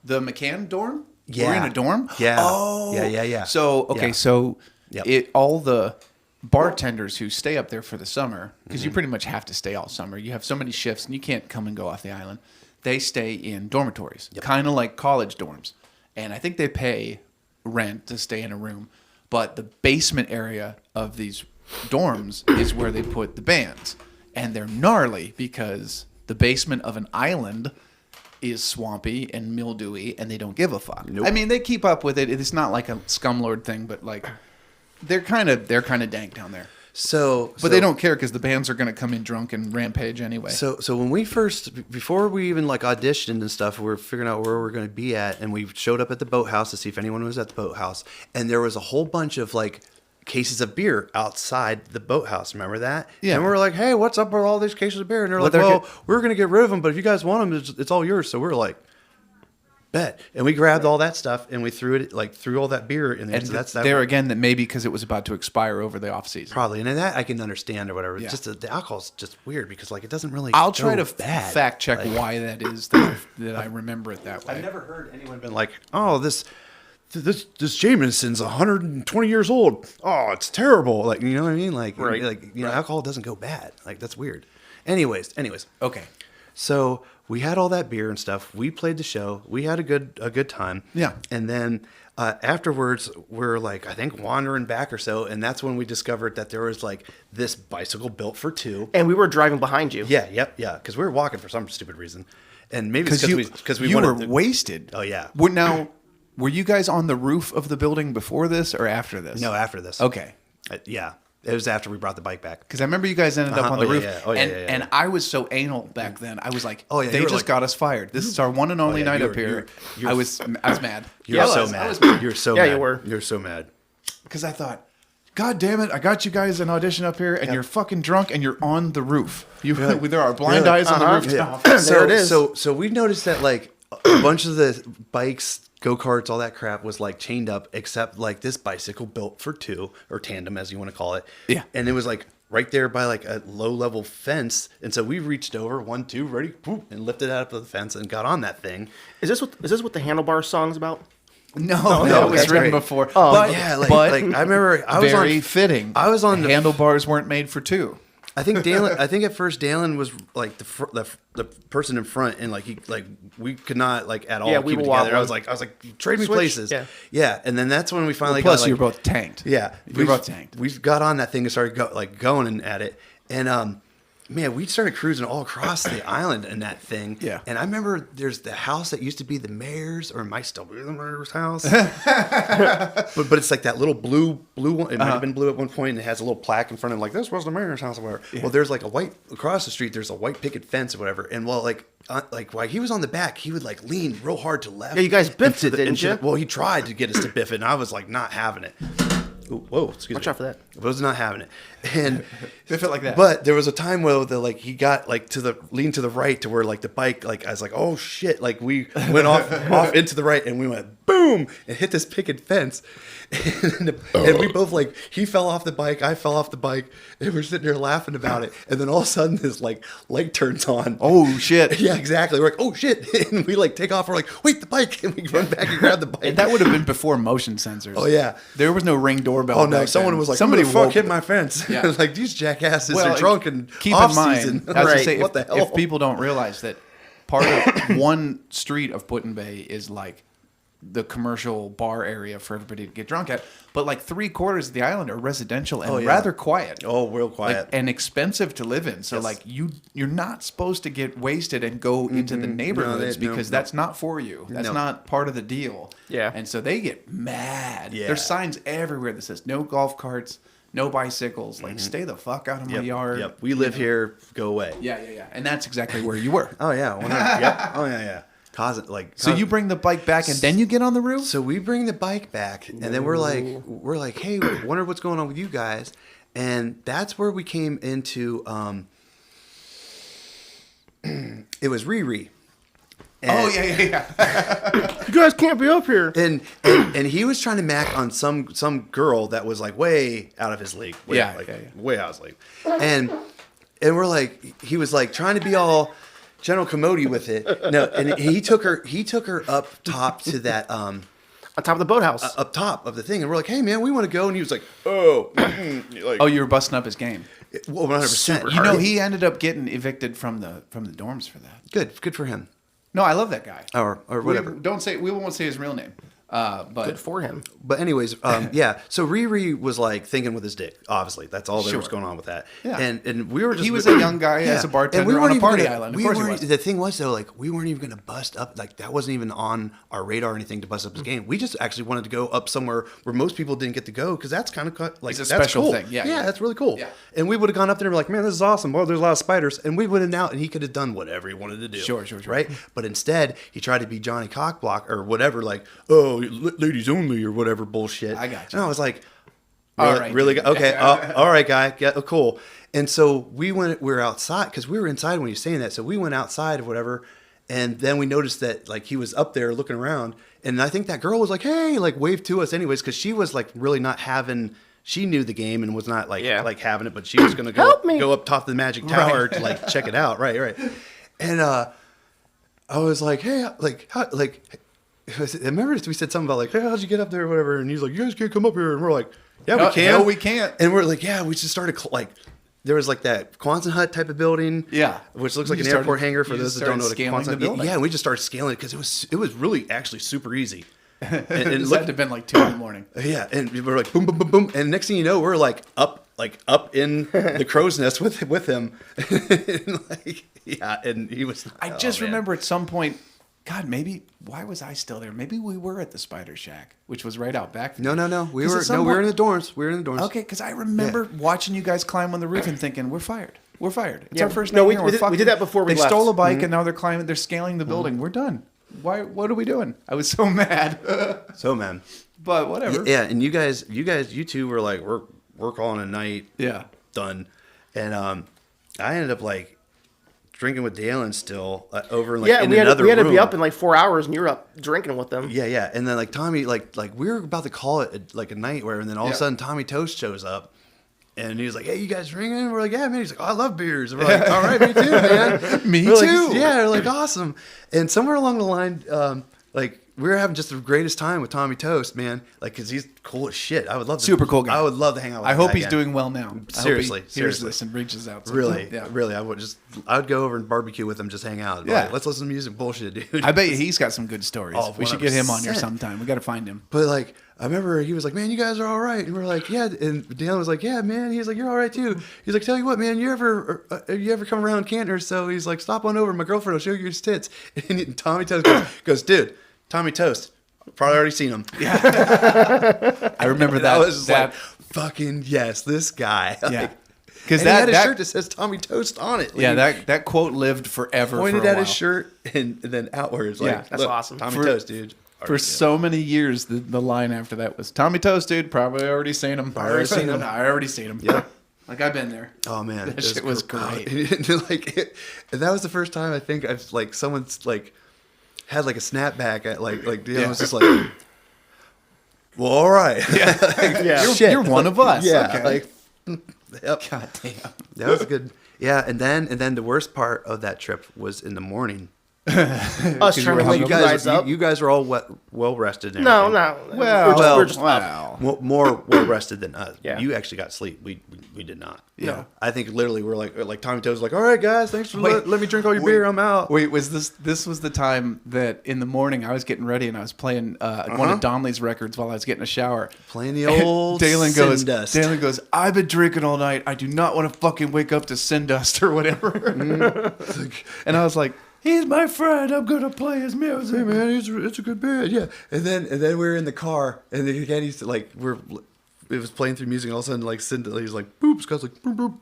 The McCann dorm? Yeah. We're in a dorm? Yeah. Oh. Yeah. So, okay, Yeah. so Yep. all the bartenders who stay up there for the summer, because you pretty much have to stay all summer. You have so many shifts and you can't come and go off the island. They stay in dormitories, kind of like college dorms. And I think they pay rent to stay in a room. But the basement area of these dorms is where they put the bands. And they're gnarly because the basement of an island is swampy and mildewy, and they don't give a fuck. Nope. I mean, they keep up with it. It's not like a scumlord thing, but like they're kind of dank down there. But they don't care because the bands are going to come in drunk and rampage anyway. So when we before we even like auditioned and stuff, we were figuring out where we were going to be at, and we showed up at the boathouse to see if anyone was at the boathouse, and there was a whole bunch of like cases of beer outside the boathouse. Remember that? Yeah. And we were like, "Hey, what's up with all these cases of beer?" And they're like, they're "Well, we're going to get rid of them, but if you guys want them, it's all yours." So we were like, "Bet." And we grabbed all that stuff and we threw all that beer in there. and So that's there again, that maybe because it was about to expire over the off season. probably, and that I can understand or whatever. Yeah. It's just the alcohol's just weird because like it doesn't really. I'll try go to bad. fact check Like, why that is that I remember it that way. I've never heard anyone been like, "Oh, this Jameson's 120 years old. Oh, it's terrible." Like, you know what I mean? Like, Right. like you know, alcohol doesn't go bad. Like, that's weird. Anyways, Okay. so we had all that beer and stuff. We played the show. We had a good time. Yeah. And then afterwards, we're like, I think wandering back or so, and that's when we discovered that there was like this bicycle built for two. And we were driving behind you. Yeah, because we were walking for some stupid reason, and maybe it's because we you were wanted to- wasted. Oh, yeah. Were you guys on the roof of the building before this or after this? No, after this. Okay. Yeah. It was after we brought the bike back. Because I remember you guys ended up on the Oh, yeah, roof. yeah. Oh, yeah, and, yeah, yeah. and I was so anal back then. I was like, Oh, yeah, they you were just like- got us fired. This is our one and only yeah, night you up were- here. you're- I was mad. You were so mad. You were so mad. you were. You're so mad. Because I thought, God damn it, I got you guys an audition up here and you're fucking drunk and you're on the roof. There are blind eyes on the rooftop. There it is. So we noticed that like a bunch of the bikes, go-karts, all that crap was like chained up, except like this bicycle built for two, or tandem as you want to call it. Yeah. And it was like right there by like a low-level fence. And so we reached over, 1, 2, ready, boop, and lifted out of the fence and got on that thing. Is this what the Handlebar song's about? No, no, that was that's written great. before. Oh, but, yeah, like I remember I was very on fitting. I was on the handlebars weren't made for two. I think Dalen. I think at first Dalen was like the person in front, and like we could not like at all Yeah, keep we it were together. I wobbling. was like trade me Switch, places. yeah. And then that's when we finally Plus, got like, you're both tanked. yeah, you're both tanked. We got on that thing and started going at it, and man, we started cruising all across the island in that thing. Yeah. And I remember there's the house that used to be the mayor's, or it might still be the mayor's house. but it's like that little blue one. It might have been blue at one point, and it has a little plaque in front of it, like, this was the mayor's house or whatever. Yeah. Well, there's like a white, across the street, there's a white picket fence or whatever. And well, like while he was on the back, he would like lean real hard to the left. Yeah, you guys biffed into it, didn't you? Well, he tried to get us to biff it, and I was like not having it. Ooh, whoa, excuse me. Watch out for that. I was not having it. And Biff it like that. But there was a time where he got like lean to the right to where like the bike, like I was like, oh shit, like we went off into the right, and we went boom and hit this picket fence. And we both like, he fell off the bike, I fell off the bike, and we're sitting there laughing about it. And then all of a sudden this like light turns on. Oh shit. Yeah, exactly. We're like, oh shit. And we like take off, we're like, wait, the bike, and we run back and grab the bike. And that would have been before motion sensors. Oh yeah. There was no Ring doorbell. Oh no! back Someone then. was like, somebody "Who the fuck woke- hit my fence?" Yeah. Like, these jackasses Well, are drunk and keep off in mind, season. I was gonna Right. say, What the hell? if people don't realize that part of one street of Put in Bay is like the commercial bar area for everybody to get drunk at, but like 3/4 of the island are residential and Oh, yeah. rather quiet. Oh, real quiet. Like, and expensive to live in. So Yes. like you're not supposed to get wasted and go into the neighborhoods No, because no. that's not for you. That's No. not part of the deal. Yeah. And so they get mad. Yeah. There's signs everywhere that says no golf carts, no bicycles. Like stay the fuck out of my Yep, yard. Yep. We live here. Go away. Yeah. And that's exactly where you were. Oh yeah. 100. Yep. Oh yeah. So you bring the bike back and then you get on the roof? So we bring the bike back, and then we're like, hey, wonder what's going on with you guys, and that's where we came into. It was Riri. Oh yeah. You guys can't be up here. And he was trying to mac on some girl that was like way out of his league. Way out of his league. And we're like, he was like trying to be all General Commody with it. No, and he took her up top to that On top of the boathouse. up top of the thing, and we're like, hey man, we want to go. And he was like, oh, like, Oh, you were busting up his game. well, 100%. You know, he ended up getting evicted from the dorms for that. Good for him. No, I love that guy. Or whatever. We won't say his real name. But Good for him. But anyways, yeah. So Riri was like thinking with his dick. Obviously, that's all that was Sure. going on with that. Yeah. And we were just He was a young guy as a And bartender on weren't a even party gonna- island. Of we course he weren't- was. The thing was though, like we weren't even going to bust up. Like that wasn't even on our radar or anything to bust up his game. We just actually wanted to go up somewhere where most people didn't get to go because that's kind of like It's a that's special cool. thing. Yeah, yeah, yeah. that's really cool. Yeah. And we would have gone up there and be like, man, this is awesome. Well, there's a lot of spiders, and we would have out, and he could have done whatever he wanted to do. Sure. Right. But instead, he tried to be Johnny Cockblock or whatever, like, oh, ladies only or whatever bullshit. I got you. And I was like, All really, right, really, dude. okay, all right, guy, yeah, cool. And so we were outside because we were inside when he was saying that. So we went outside or whatever, and then we noticed that like he was up there looking around, and I think that girl was like, hey, like waved to us anyways because she was like really not having. She knew the game and was not like like having it, but she was gonna Help me. go up top of the Magic Tower to like check it out, right. And I was like, hey, like, how, like. I remember we said something about like, hey, how'd you get up there or whatever? And he's like, you guys can't come up here. And we're like, yeah, we can. No, we can't. And we're like, yeah, we just started like, there was like that Quonset hut type of building. Yeah. Which looks You like an just airport started- hangar for you those just that don't know what a started scaling the Quonset building. Yeah, and we just started scaling it because it was really actually super easy. And This look, had to have been like 2 a.m. yeah, and we were like boom, boom, boom, boom, and next thing you know, we're like up in the crow's nest with him, and like yeah, and he was. I just remember at some point, God, maybe why was I still there? Maybe we were at the Spider Shack, which was right out back. No, we 'Cause were at some we were in point- the dorms. We were in the dorms. Okay, because I remember watching you guys climb on the roof and thinking, we're fired. We're fired. It's Yeah. our first No, night we- here. we We're did- we fucking- did that before we They left. stole a bike and now they're climbing. They're scaling the building. We're done. Why? What are we doing? I was so mad. So man, But whatever. yeah, and you two were like, we're calling a night. Yeah. Done, and I ended up like drinking with Dalen still over in Yeah, in we had another to room. be up in like 4 hours, and you were up drinking with them. Yeah. And then like Tommy, like we were about to call it like a night where, and then all of a sudden Tommy Toast shows up. And he was like, "Hey, you guys drinking?" And we're like, "Yeah, man." He's like, "Oh, I love beers." And we're like, "All right, me too, man." Me We're like, too. yeah, we're like, awesome. And somewhere along the line, like we were having just the greatest time with Tommy Toast, man. Like, cause he's cool as shit. I would love to, Super cool guy. I would love to hang out with. I that hope guy he's again. doing well now. Seriously, I hope he hears seriously. this and reaches out. Really, Yeah. really, I would go over and barbecue with him, just hang out. Yeah. Like, let's listen to music, bullshit, dude. I bet you he's got some good stories. Oh, we should get him on here 100%. sometime. We got to find him. But like, I remember he was like, "Man, you guys are all right," and we're like, "Yeah." And Dalen was like, "Yeah, man." He's like, "You're all right too." He's like, "Tell you what, man, you ever come around Canton?" So he's like, "Stop on over. My girlfriend will show you his tits." And Tommy Toast goes, "Dude, Tommy Toast, probably already seen him." Yeah, I remember that. I was just like, "Fucking yes, this guy." Yeah. Like, Because and he had a shirt that says Tommy Toast on it. Like, yeah, he that quote lived forever. pointed for a at while. his shirt and then outwards. Like, Yeah. That's "Look, awesome. Tommy For- Toast, dude. For so many years, the line after that was Tommy Toast, dude. Probably already seen him. I already seen him. I already seen him. Yeah. Like I've been there. Oh man, That shit was great. And that was the first time I think I've like someone's like had like a snapback at like Dalen was just like, well, all right, Yeah. You're one of us. yeah, Okay. like, yep, God damn. that was good. Yeah, and then the worst part of that trip was in the morning. Us you trying were to wake You you guys guys, up. you guys were all well rested. And No, everything. no. Well, we're just up. wow. More well rested than us. Yeah. You actually got sleep. We did not. Yeah. I think literally we're like Tommy Toes was like, all right guys, thanks for Wait, let me drink all your beer. I'm out. Wait, was this was the time that in the morning I was getting ready and I was playing one of Donnelly's records while I was getting a shower. Playing the old Dalen Sin Dust. Dalen goes, I've been drinking all night. I do not want to fucking wake up to Sin Dust or whatever. And I was like, he's my friend. I'm gonna play his music. Hey man, it's a good band, yeah. And then we were in the car, and then again he's like, it was playing through music, and all of a sudden like he's like boop, Scott's like boop boop,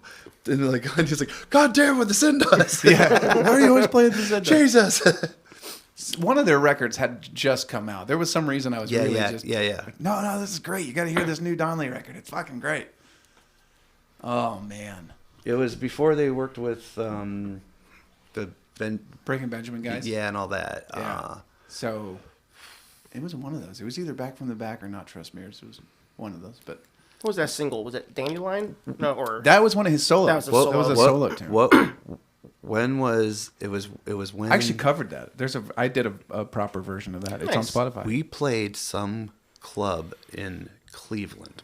and then, like and he's like, God damn with the Sin Dust. Yeah. Why are you always playing this? Jesus. One of their records had just come out. There was some reason I was Yeah, really yeah, just yeah. no, this is great. You got to hear this new Donnelly record. It's fucking great. Oh man, It was before they worked with the Breaking Benjamin guys. yeah, and all that. Yeah. So it was one of those. It was either Back from the Back or Not Trust Me. It was one of those. But What was that single? Was it Dandelion? No, or that was one of his solos. That was a That solo. was a What- solo tune. What? When was it? Was when I actually covered that. I did a proper version of that. It's on Nice. Spotify. we played some club in Cleveland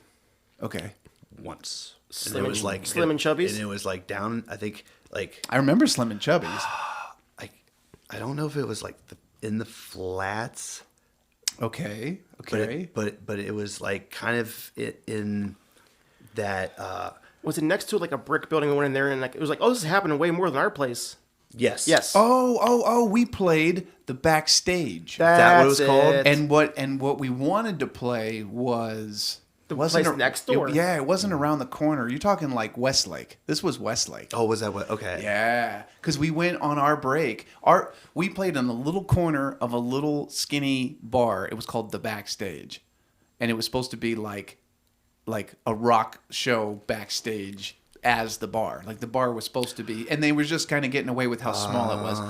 Okay. once. Slim and it and- was like Slim and Chubby's? and it was like down. I think like I remember Slim and Chubby's. I don't know if it was like in the flats. Okay. But Okay. but it was like kind of in that. was it next to like a brick building? We went in there and like it was like, oh, this is happening way more than our place. Yes. Yes. Oh! We played the backstage. that what it was That's called? it. And what we wanted to play was The place next door. It wasn't around the corner. You're talking like Westlake. This was Westlake. Oh, was that what? Okay. Yeah, because we went on our break. We played in the little corner of a little skinny bar. It was called the Backstage, and it was supposed to be like a rock show backstage as the bar. Like the bar was supposed to be, and they were just kind of getting away with how small it was.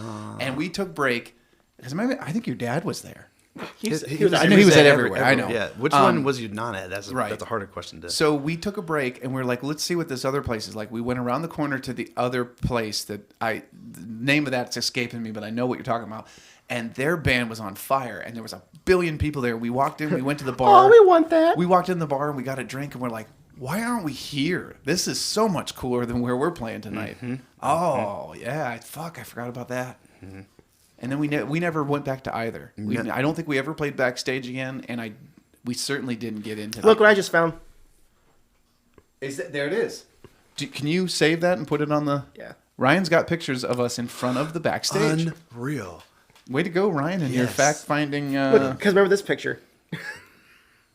And we took break because I think your dad was there. I knew he was at everywhere. I know. Yeah. Which one was you not at? That's right. That's a harder question to. So we took a break and we are like, let's see what this other place is like. We went around the corner to the other place the name of that's escaping me, but I know what you're talking about. And their band was on fire and there was a billion people there. We walked in, we went to the bar. Oh, we want that. We walked in the bar and we got a drink and we're like, why aren't we here? This is so much cooler than where we're playing tonight. Oh, yeah. I forgot about that. And then we never went back to either. I don't think we ever played backstage again, and we certainly didn't get into that. Look what I just found. There it is. Can you save that and put it on the... Yeah. Ryan's got pictures of us in front of the backstage. Unreal. Way to go, Ryan, and your Yes. fact-finding... Because remember this picture.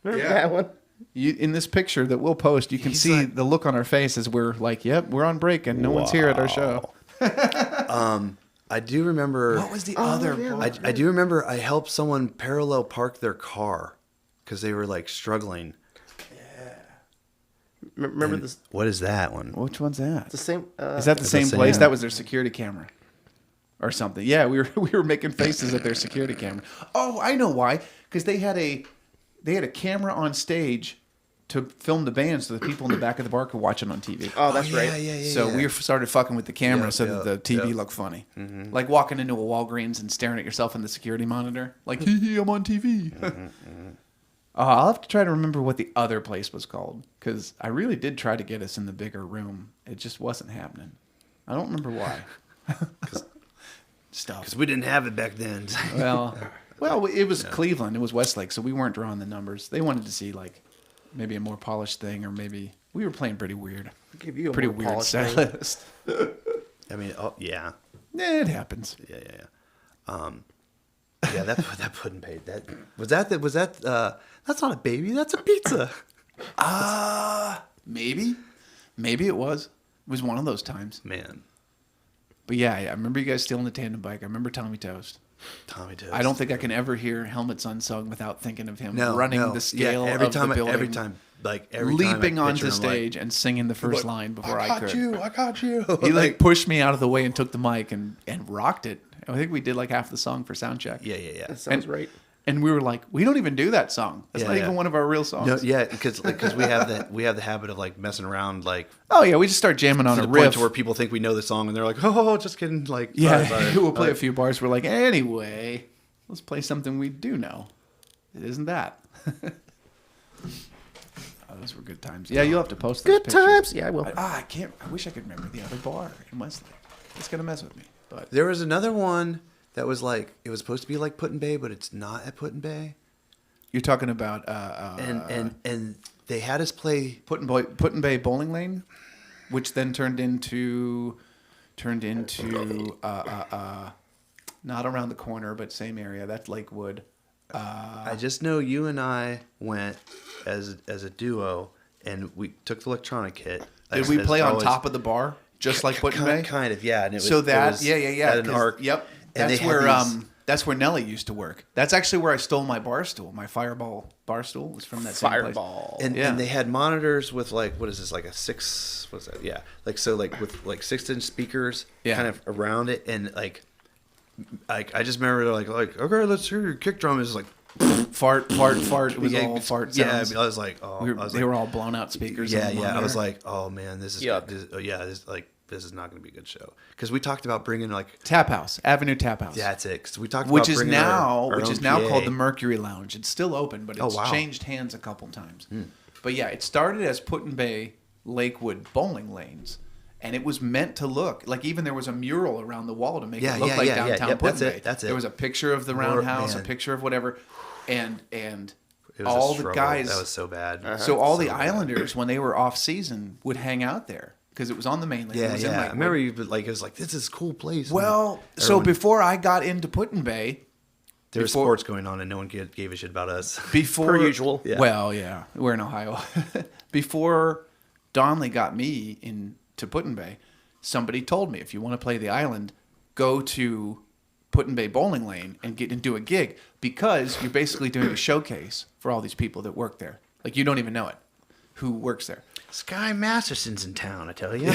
Remember that one? in this picture that we'll post, you can He's see like- the look on our face as we're like, yep, we're on break and no one's here at our show. I do remember. What was the other... yeah. I do remember I helped someone parallel park their car because they were like struggling. Remember And this? What is that one? Which one's that? The same. Is that the It's same the place? same. That was their security camera. or something. Yeah, we were making faces at their security camera. Oh, I know why. Because they had a camera on stage to film the band, so the people in the back of the bar could watch it on TV. Oh, that's right. So we started fucking with the camera so that the TV yeah. looked funny. Mm-hmm. Like walking into a Walgreens and staring at yourself in the security monitor. Like, hee, I'm on TV. I'll have to try to remember what the other place was called. Because I really did try to get us in the bigger room. It just wasn't happening. I don't remember why. Because we didn't have it back then. Well, it was Cleveland. It was Westlake, so we weren't drawing the numbers. They wanted to see, like, maybe a more polished thing, or maybe we were playing pretty weird. I'll give you a pretty more weird polished set thing. list. I mean, yeah. Yeah, it happens. Yeah. Yeah, that pudding pay. That's not a baby. That's a pizza. Maybe it was. It was one of those times. Man, But yeah, I remember you guys stealing the tandem bike. I remember Tommy Toast. I don't think I can ever hear Helmets Unsung without thinking of him running the scale of the building. Every time, leaping I onto picture him, stage and singing the first line before I could. I caught you. He like pushed me out of the way and took the mic and rocked it. I think we did like half the song for sound check. Yeah. That sounds right. And we were like, we don't even do that song. That's not even one of our real songs. No, yeah, because we have the habit of like messing around, like oh yeah, we just start jamming on to a the point riff to where people think we know the song and they're like, oh, just kidding. Like sorry. We'll play a few bars. We're like, anyway, let's play something we do know. It isn't that. Those were good times. Yeah, you'll have to post those Good pictures. times. Yeah, I will. I can't. I wish I could remember the other bar in Westlake. It's gonna mess with me. But There was another one that was like it was supposed to be like Put in Bay, but it's not at Put in Bay. you're talking about And they had us play Put in Bay Bowling Lane, which then turned into not around the corner, but same area. That's Lakewood. I just know you and I went as a duo, and we took the electronic kit. Did we play on top of the bar, just like Put in Bay? Kind of, yeah. And it was, So that, it was, had an arc. Yep. And That's they where had that's where Nelly used to work. That's actually where I stole my bar stool. My Fireball bar stool was from that same place. Fireball. And, Yeah. and they had monitors with like, what is this, like a 6, what's that? Yeah. Like, so like with like 6-inch speakers kind of around it. And like I just remember they're like, okay, let's hear your kick drum. Is like, Fart. It was all fart sounds. Yeah, I was like, oh. They were all blown out speakers. Yeah, on the yeah. I monitor. was like, oh man, this is, Yuck. this is not going to be a good show. Because we talked about bringing like, Tap House, Avenue Tap House. yeah, that's it. Because we talked which about is bringing now our own called PA. the Mercury Lounge. It's still open, but it's wow. changed hands a couple times. But yeah, it started as Put in Bay Lakewood bowling lanes, and it was meant to look like, even there was a mural around the wall to make it look like downtown Yep, Put in that's Bay. it. That's it. There was a picture of the roundhouse, a picture of whatever, and It was all a the struggle. guys. That was so bad. So all the Islanders, when they were off season, would hang out there because it was on the mainland. Yeah, it was in yeah. I Lakewood. remember you like it was like this is a cool place. Well, And so everyone- before I got into Put in Bay, there was before- sports going on and no one gave a shit about us. before Per usual. Yeah. Well, yeah, we're in Ohio. Before Donnelly got me into Put in Bay, somebody told me, if you want to play the island, go to Put in Bay Bowling Lane and do a gig, because you're basically doing a showcase for all these people that work there. Like, you don't even know it, who works there. Sky Masterson's in town, I tell you.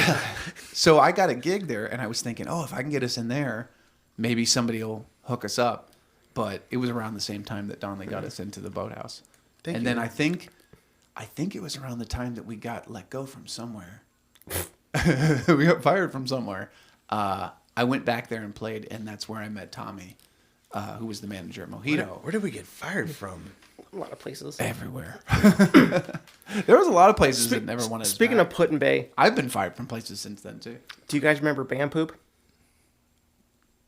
So I got a gig there, and I was thinking, oh, if I can get us in there, maybe somebody will hook us up. But it was around the same time that Donnelly got us into the boathouse. Thank Then you. I think it was around the time that we got let go from somewhere. We got fired from somewhere. I went back there and played, and that's where I met Tommy, who was the manager at Mojito. Where did we get fired from? A lot of places. Everywhere. There was a lot of places that never wanted us Speaking back. of Put in Bay, I've been fired from places since then, too. do you guys remember Band Poop?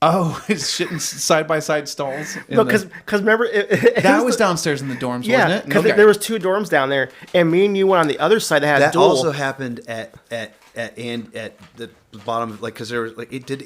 Oh, it's shitting side-by-side stalls. in No, the- because remember it that was downstairs in the dorms, yeah, wasn't it? because there was 2 dorms down there, and me and you went on the other side that had That dual. also happened at the bottom, like because there was like did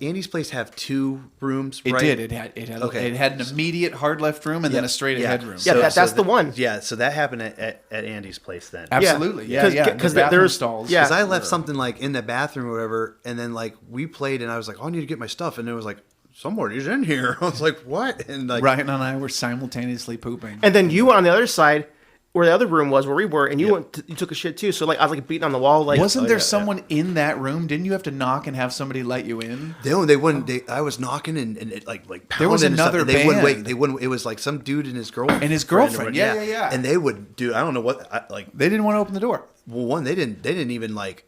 Andy's place have 2 rooms? It right? did. It had an immediate hard left room and then a straight ahead room. Yeah, that's the one. Yeah, so that happened at Andy's place then. Absolutely. Yeah, yeah. Because The there bathroom was stalls. Yeah, Because I left something like in the bathroom or whatever, and then like we played, and I was like, oh, I need to get my stuff, and it was like, somebody's in here. I was like, what? And like, Ryan and I were simultaneously pooping. and then you were on the other side, where the other room was, where we were, and you you took a shit too. So like I was like beating on the wall. Like, wasn't there someone in that room? Didn't you have to knock and have somebody let you in? They wouldn't. I was knocking and it like pounding. There was another and they wouldn't wait. band. They wouldn't. It was like some dude and his girlfriend. Yeah. And they would do. I don't know what. They didn't want to open the door. Well, one, they didn't even like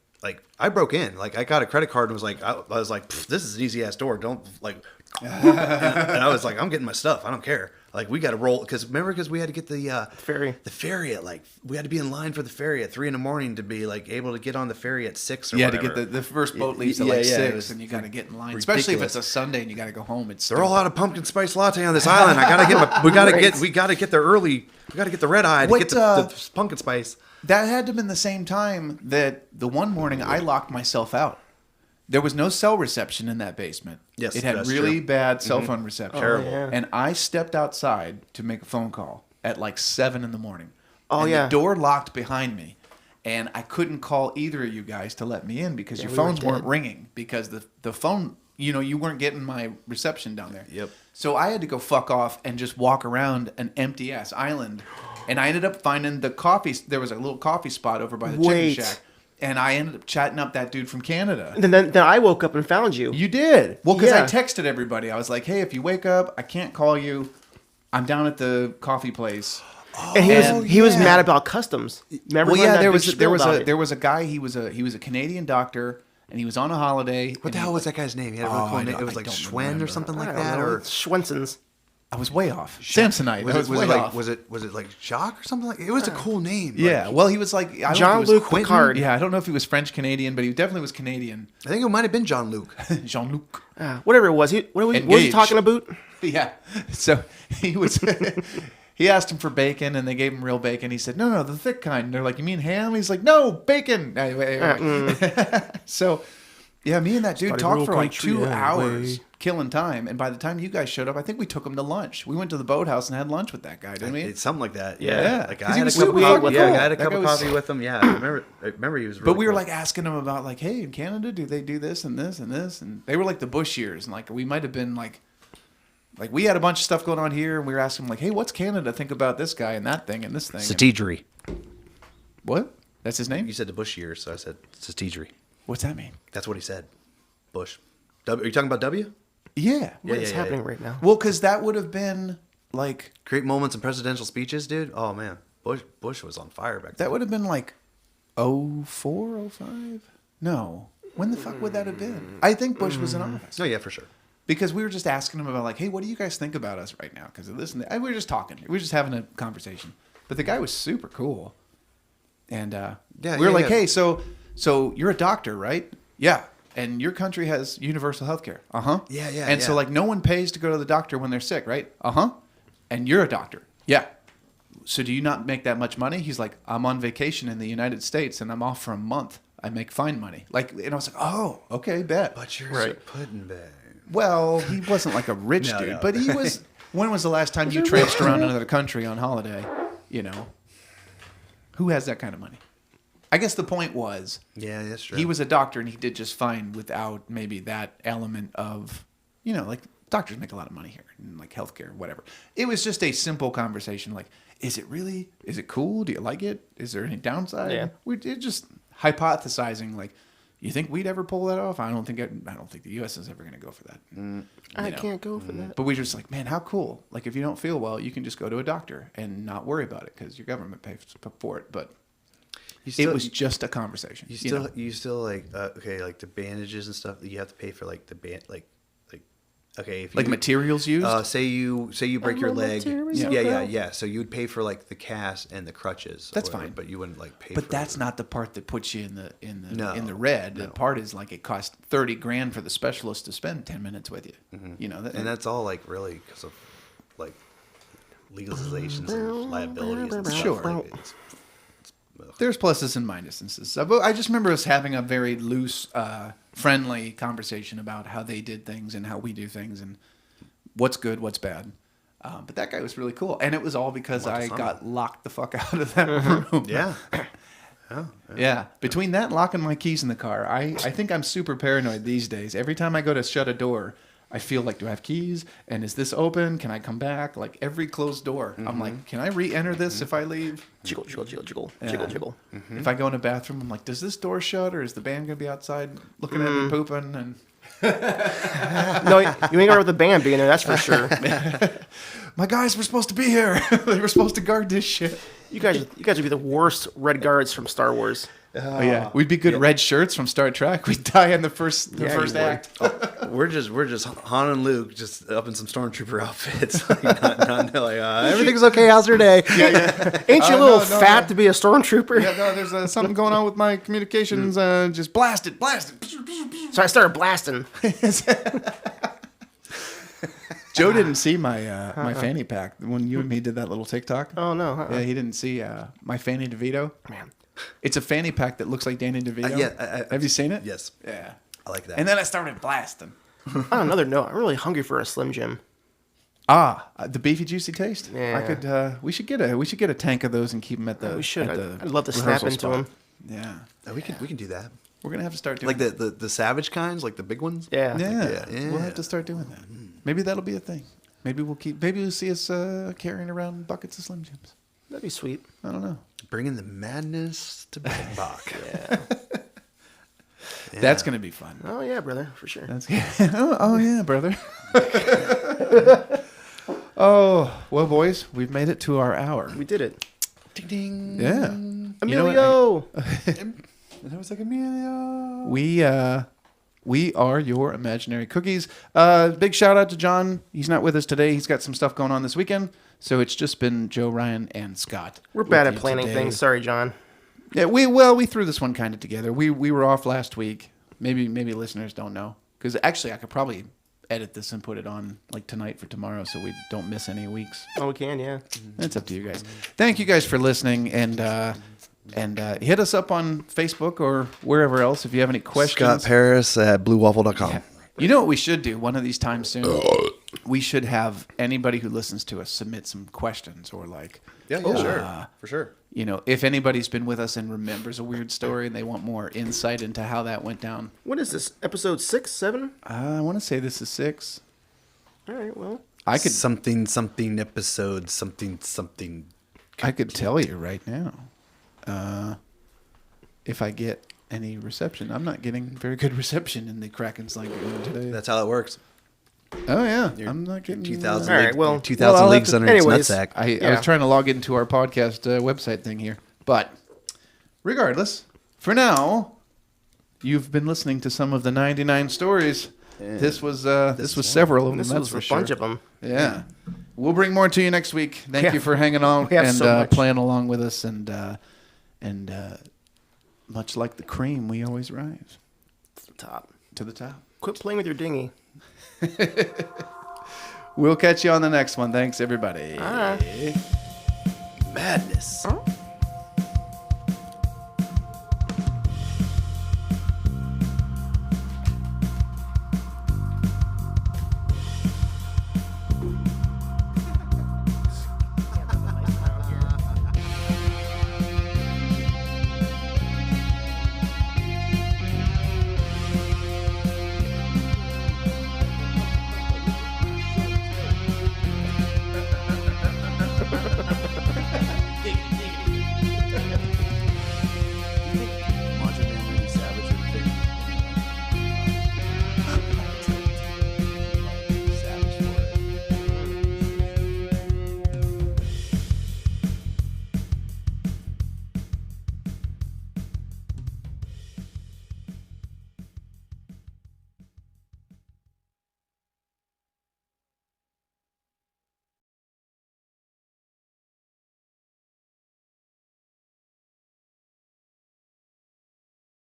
I broke in. Like I got a credit card and was like, I was like, this is an easy ass door. Don't like. and I was like, I'm getting my stuff. I don't care. Like we got to roll because we had to get the ferry. The ferry at we had to be in line for the ferry at 3 a.m. to be like able to get on the ferry at 6 or You whatever. had to get the first boat leaves at 6, and you got to get in line. Ridiculous. Especially if it's a Sunday and you got to go home. They're all out of pumpkin spice latte on this island. I gotta get we gotta get there early. We gotta get the red eye to get the pumpkin spice. That had to have been the same time that the one morning I locked myself out. There was no cell reception in that basement. Yes, it had that's really true. bad cell phone reception. Terrible. Yeah. And I stepped outside to make a phone call at like 7 a.m. Oh, and yeah. the door locked behind me, and I couldn't call either of you guys to let me in because your we were phones weren't dead. ringing because the phone, you weren't getting my reception down there. Yep. So I had to go fuck off and just walk around an empty ass island, and I ended up finding the coffee. There was a little coffee spot over by the Wait. chicken shack. And I ended up chatting up that dude from Canada. And then I woke up and found you. You did? Well, because Yeah. I texted everybody. I was like, hey, if you wake up, I can't call you. I'm down at the coffee place. And he was mad about customs. Remember? Well, when yeah, that there big was spiel about it? there was a guy. He was a Canadian doctor, and he was on a holiday. What the hell was that guy's name? He had a really cool name. It was like Schwen or something I like don't that, know. or It's Schwenson's. I was way off. Samsonite. was way it like off. was it like Jacques or something like? It was a cool name. Yeah. Like, Well, he was like I don't know if he was Jean-Luc Quentin. Picard. Yeah, I don't know if he was French Canadian, but he definitely was Canadian. I think it might have been John Luke. Jean-Luc. Whatever it was. What was he Engaged. talking about? Yeah. So he was. He asked him for bacon, and they gave him real bacon. He said, "No, the thick kind." And they're like, "You mean ham?" He's like, "No, bacon." Anyway. So, yeah, me and that dude Started talked real for like country, 2 yeah, hours, way. killing time. And by the time you guys showed up, I think we took him to lunch. We went to the boathouse and had lunch with that guy, didn't we? It's something like that. Yeah. Yeah. Like 'Cause I he had a was cup of super coffee. fucking Yeah, cool. I had a That cup guy of was- coffee with him. Yeah, I remember he was. Really But we were cool. like asking him about like, hey, in Canada, do they do this and this and this? And they were like the Bush years, and like we might have been like we had a bunch of stuff going on here, and we were asking him like, hey, what's Canada think about this guy and that thing and this thing? Satidri. What? That's his name? You said the Bush years, so I said Satidri. What's that mean? That's what he said. Bush. Are you talking about W? Yeah. What is yeah, happening yeah. right now? Well, because that would have been like Great moments in presidential speeches, dude. Oh man, Bush was on fire back then. that would have been like 04, 05? No. When the fuck would that have been? I think Bush was in office. Oh yeah, for sure. Because we were just asking him about like, hey, what do you guys think about us right now? Because of this and that. And we were just talking. We were just having a conversation. But the guy was super cool. And we were like, hey, so you're a doctor, right? Yeah. And your country has universal health care. Uh-huh. Yeah, yeah, And so yeah. like no one pays to go to the doctor when they're sick, right? Uh-huh. And you're a doctor. Yeah. So do you not make that much money? He's like, I'm on vacation in the United States and I'm off for a month. I make fine money. Like, and I was like, oh, okay, bet. But you're Right. a pudding bag. Well, he wasn't like a rich No, dude, no. but he was. When was the last time you traipsed around another country on holiday? You know, who has that kind of money? I guess the point was Yeah, that's true. he was a doctor and he did just fine without maybe that element of, like doctors make a lot of money here, and like healthcare, whatever. It was just a simple conversation like, is it cool? Do you like it? Is there any downside? Yeah. We're just hypothesizing like, you think we'd ever pull that off? I don't think the U.S. is ever going to go for that. I You know. can't go for that. But we were just like, man, how cool. Like, if you don't feel well, you can just go to a doctor and not worry about it because your government pays for it. But it was just a conversation. You still like okay, like the bandages and stuff that you have to pay for, like the band, like okay, if you like materials used? say you break your leg, materials. yeah. So you would pay for like the cast and the crutches. That's or whatever, fine. but you wouldn't like pay. But for that's not the part that puts you in the No, red. The no. part is like it costs $30,000 for the specialist to spend 10 minutes with you. You know, and that's all like really because of like legalizations and liabilities and stuff. Sure. Like, there's pluses and minuses. So, but I just remember us having a very loose, friendly conversation about how they did things and how we do things and what's good, what's bad. But that guy was really cool. And it was all because I got locked the fuck out of that room. yeah. Yeah. Between that and locking my keys in the car, I think I'm super paranoid these days. Every time I go to shut a door, I feel like, do I have keys? And is this open? Can I come back? Like every closed door, I'm like, can I re-enter this if I leave? Jiggle, jiggle, jiggle, jiggle, Yeah. jiggle, jiggle. If I go in a bathroom, I'm like, does this door shut, or is the band gonna be outside looking at me pooping? And No, you ain't going with the band being there, that's for sure. my guys were supposed to be here. They were supposed to guard this shit. You guys would be the worst red guards from Star Wars. Oh yeah, we'd be good red shirts from Star Trek. We'd die in the first you would. act. We're just Han and Luke just up in some stormtrooper outfits. Like, not like everything's okay. How's your day? Ain't you a little no, fat to be a stormtrooper? Yeah, no, there's something going on with my communications. Just blast it. So I started blasting. Joe didn't see my my fanny pack when you and me did that little TikTok. Oh, no. Yeah, he didn't see my Fanny DeVito. Man. It's a fanny pack that looks like Danny DeVito. Have you seen it? Yes. Yeah. I like that. And then I started blasting. On another note, I'm really hungry for a Slim Jim. The beefy juicy taste. Yeah. I could. We should get a tank of those and keep them at the. We should. at the I'd love to snap rehearsal into spot. them. Yeah. Oh, we can do that. We're gonna have to start doing Like the savage kinds, like the big ones. Yeah. Yeah. Yeah. We'll have to start doing that. Maybe that'll be a thing. Maybe you'll see us carrying around buckets of Slim Jims. That'd be sweet. I don't know. Bringing the madness to Bangkok. Yeah. That's gonna be fun. Oh, yeah, brother, for sure. That's oh yeah, brother. Oh well, boys, we've made it to our hour. We did it. Ding ding. Yeah. Emilio! That was like Emilio. We are your imaginary cookies. Big shout out to John. He's not with us today. He's got some stuff going on this weekend. So it's just been Joe, Ryan, and Scott. We're bad with at you planning today. things. Sorry, John. Yeah, we threw this one kind of together. We were off last week. Maybe listeners don't know. Because actually I could probably edit this and put it on like tonight for tomorrow so we don't miss any weeks. Oh, we can, yeah. It's up to you guys. Thank you guys for listening, and hit us up on Facebook or wherever else if you have any questions. Scott Paris at bluewaffle.com. You know what we should do one of these times soon? We should have anybody who listens to us submit some questions or like, Sure. For sure. you know, if anybody's been with us and remembers a weird story and they want more insight into how that went down. What is this? Episode 6, 7? I want to say this is 6. All right, well. I could something episode something. I could tell you right now. If I get any reception. I'm not getting very good reception in the Kraken's Lagoon today. That's how it works. Oh yeah, I'm not getting 2,000 All right, well, 2,000 I'll leagues have to- under its anyways, nutsack. I was trying to log into our podcast website thing here, but regardless, for now, you've been listening to some of the 99 stories. This was several of them. This That's was for a sure. bunch of them. Yeah, we'll bring more to you next week. Thank Yeah. you for hanging on We have and so much. playing along with us, and much like the cream, we always rise Top. to the top. Quit playing with your dinghy. We'll catch you on the next one. Thanks, everybody. All right. Madness.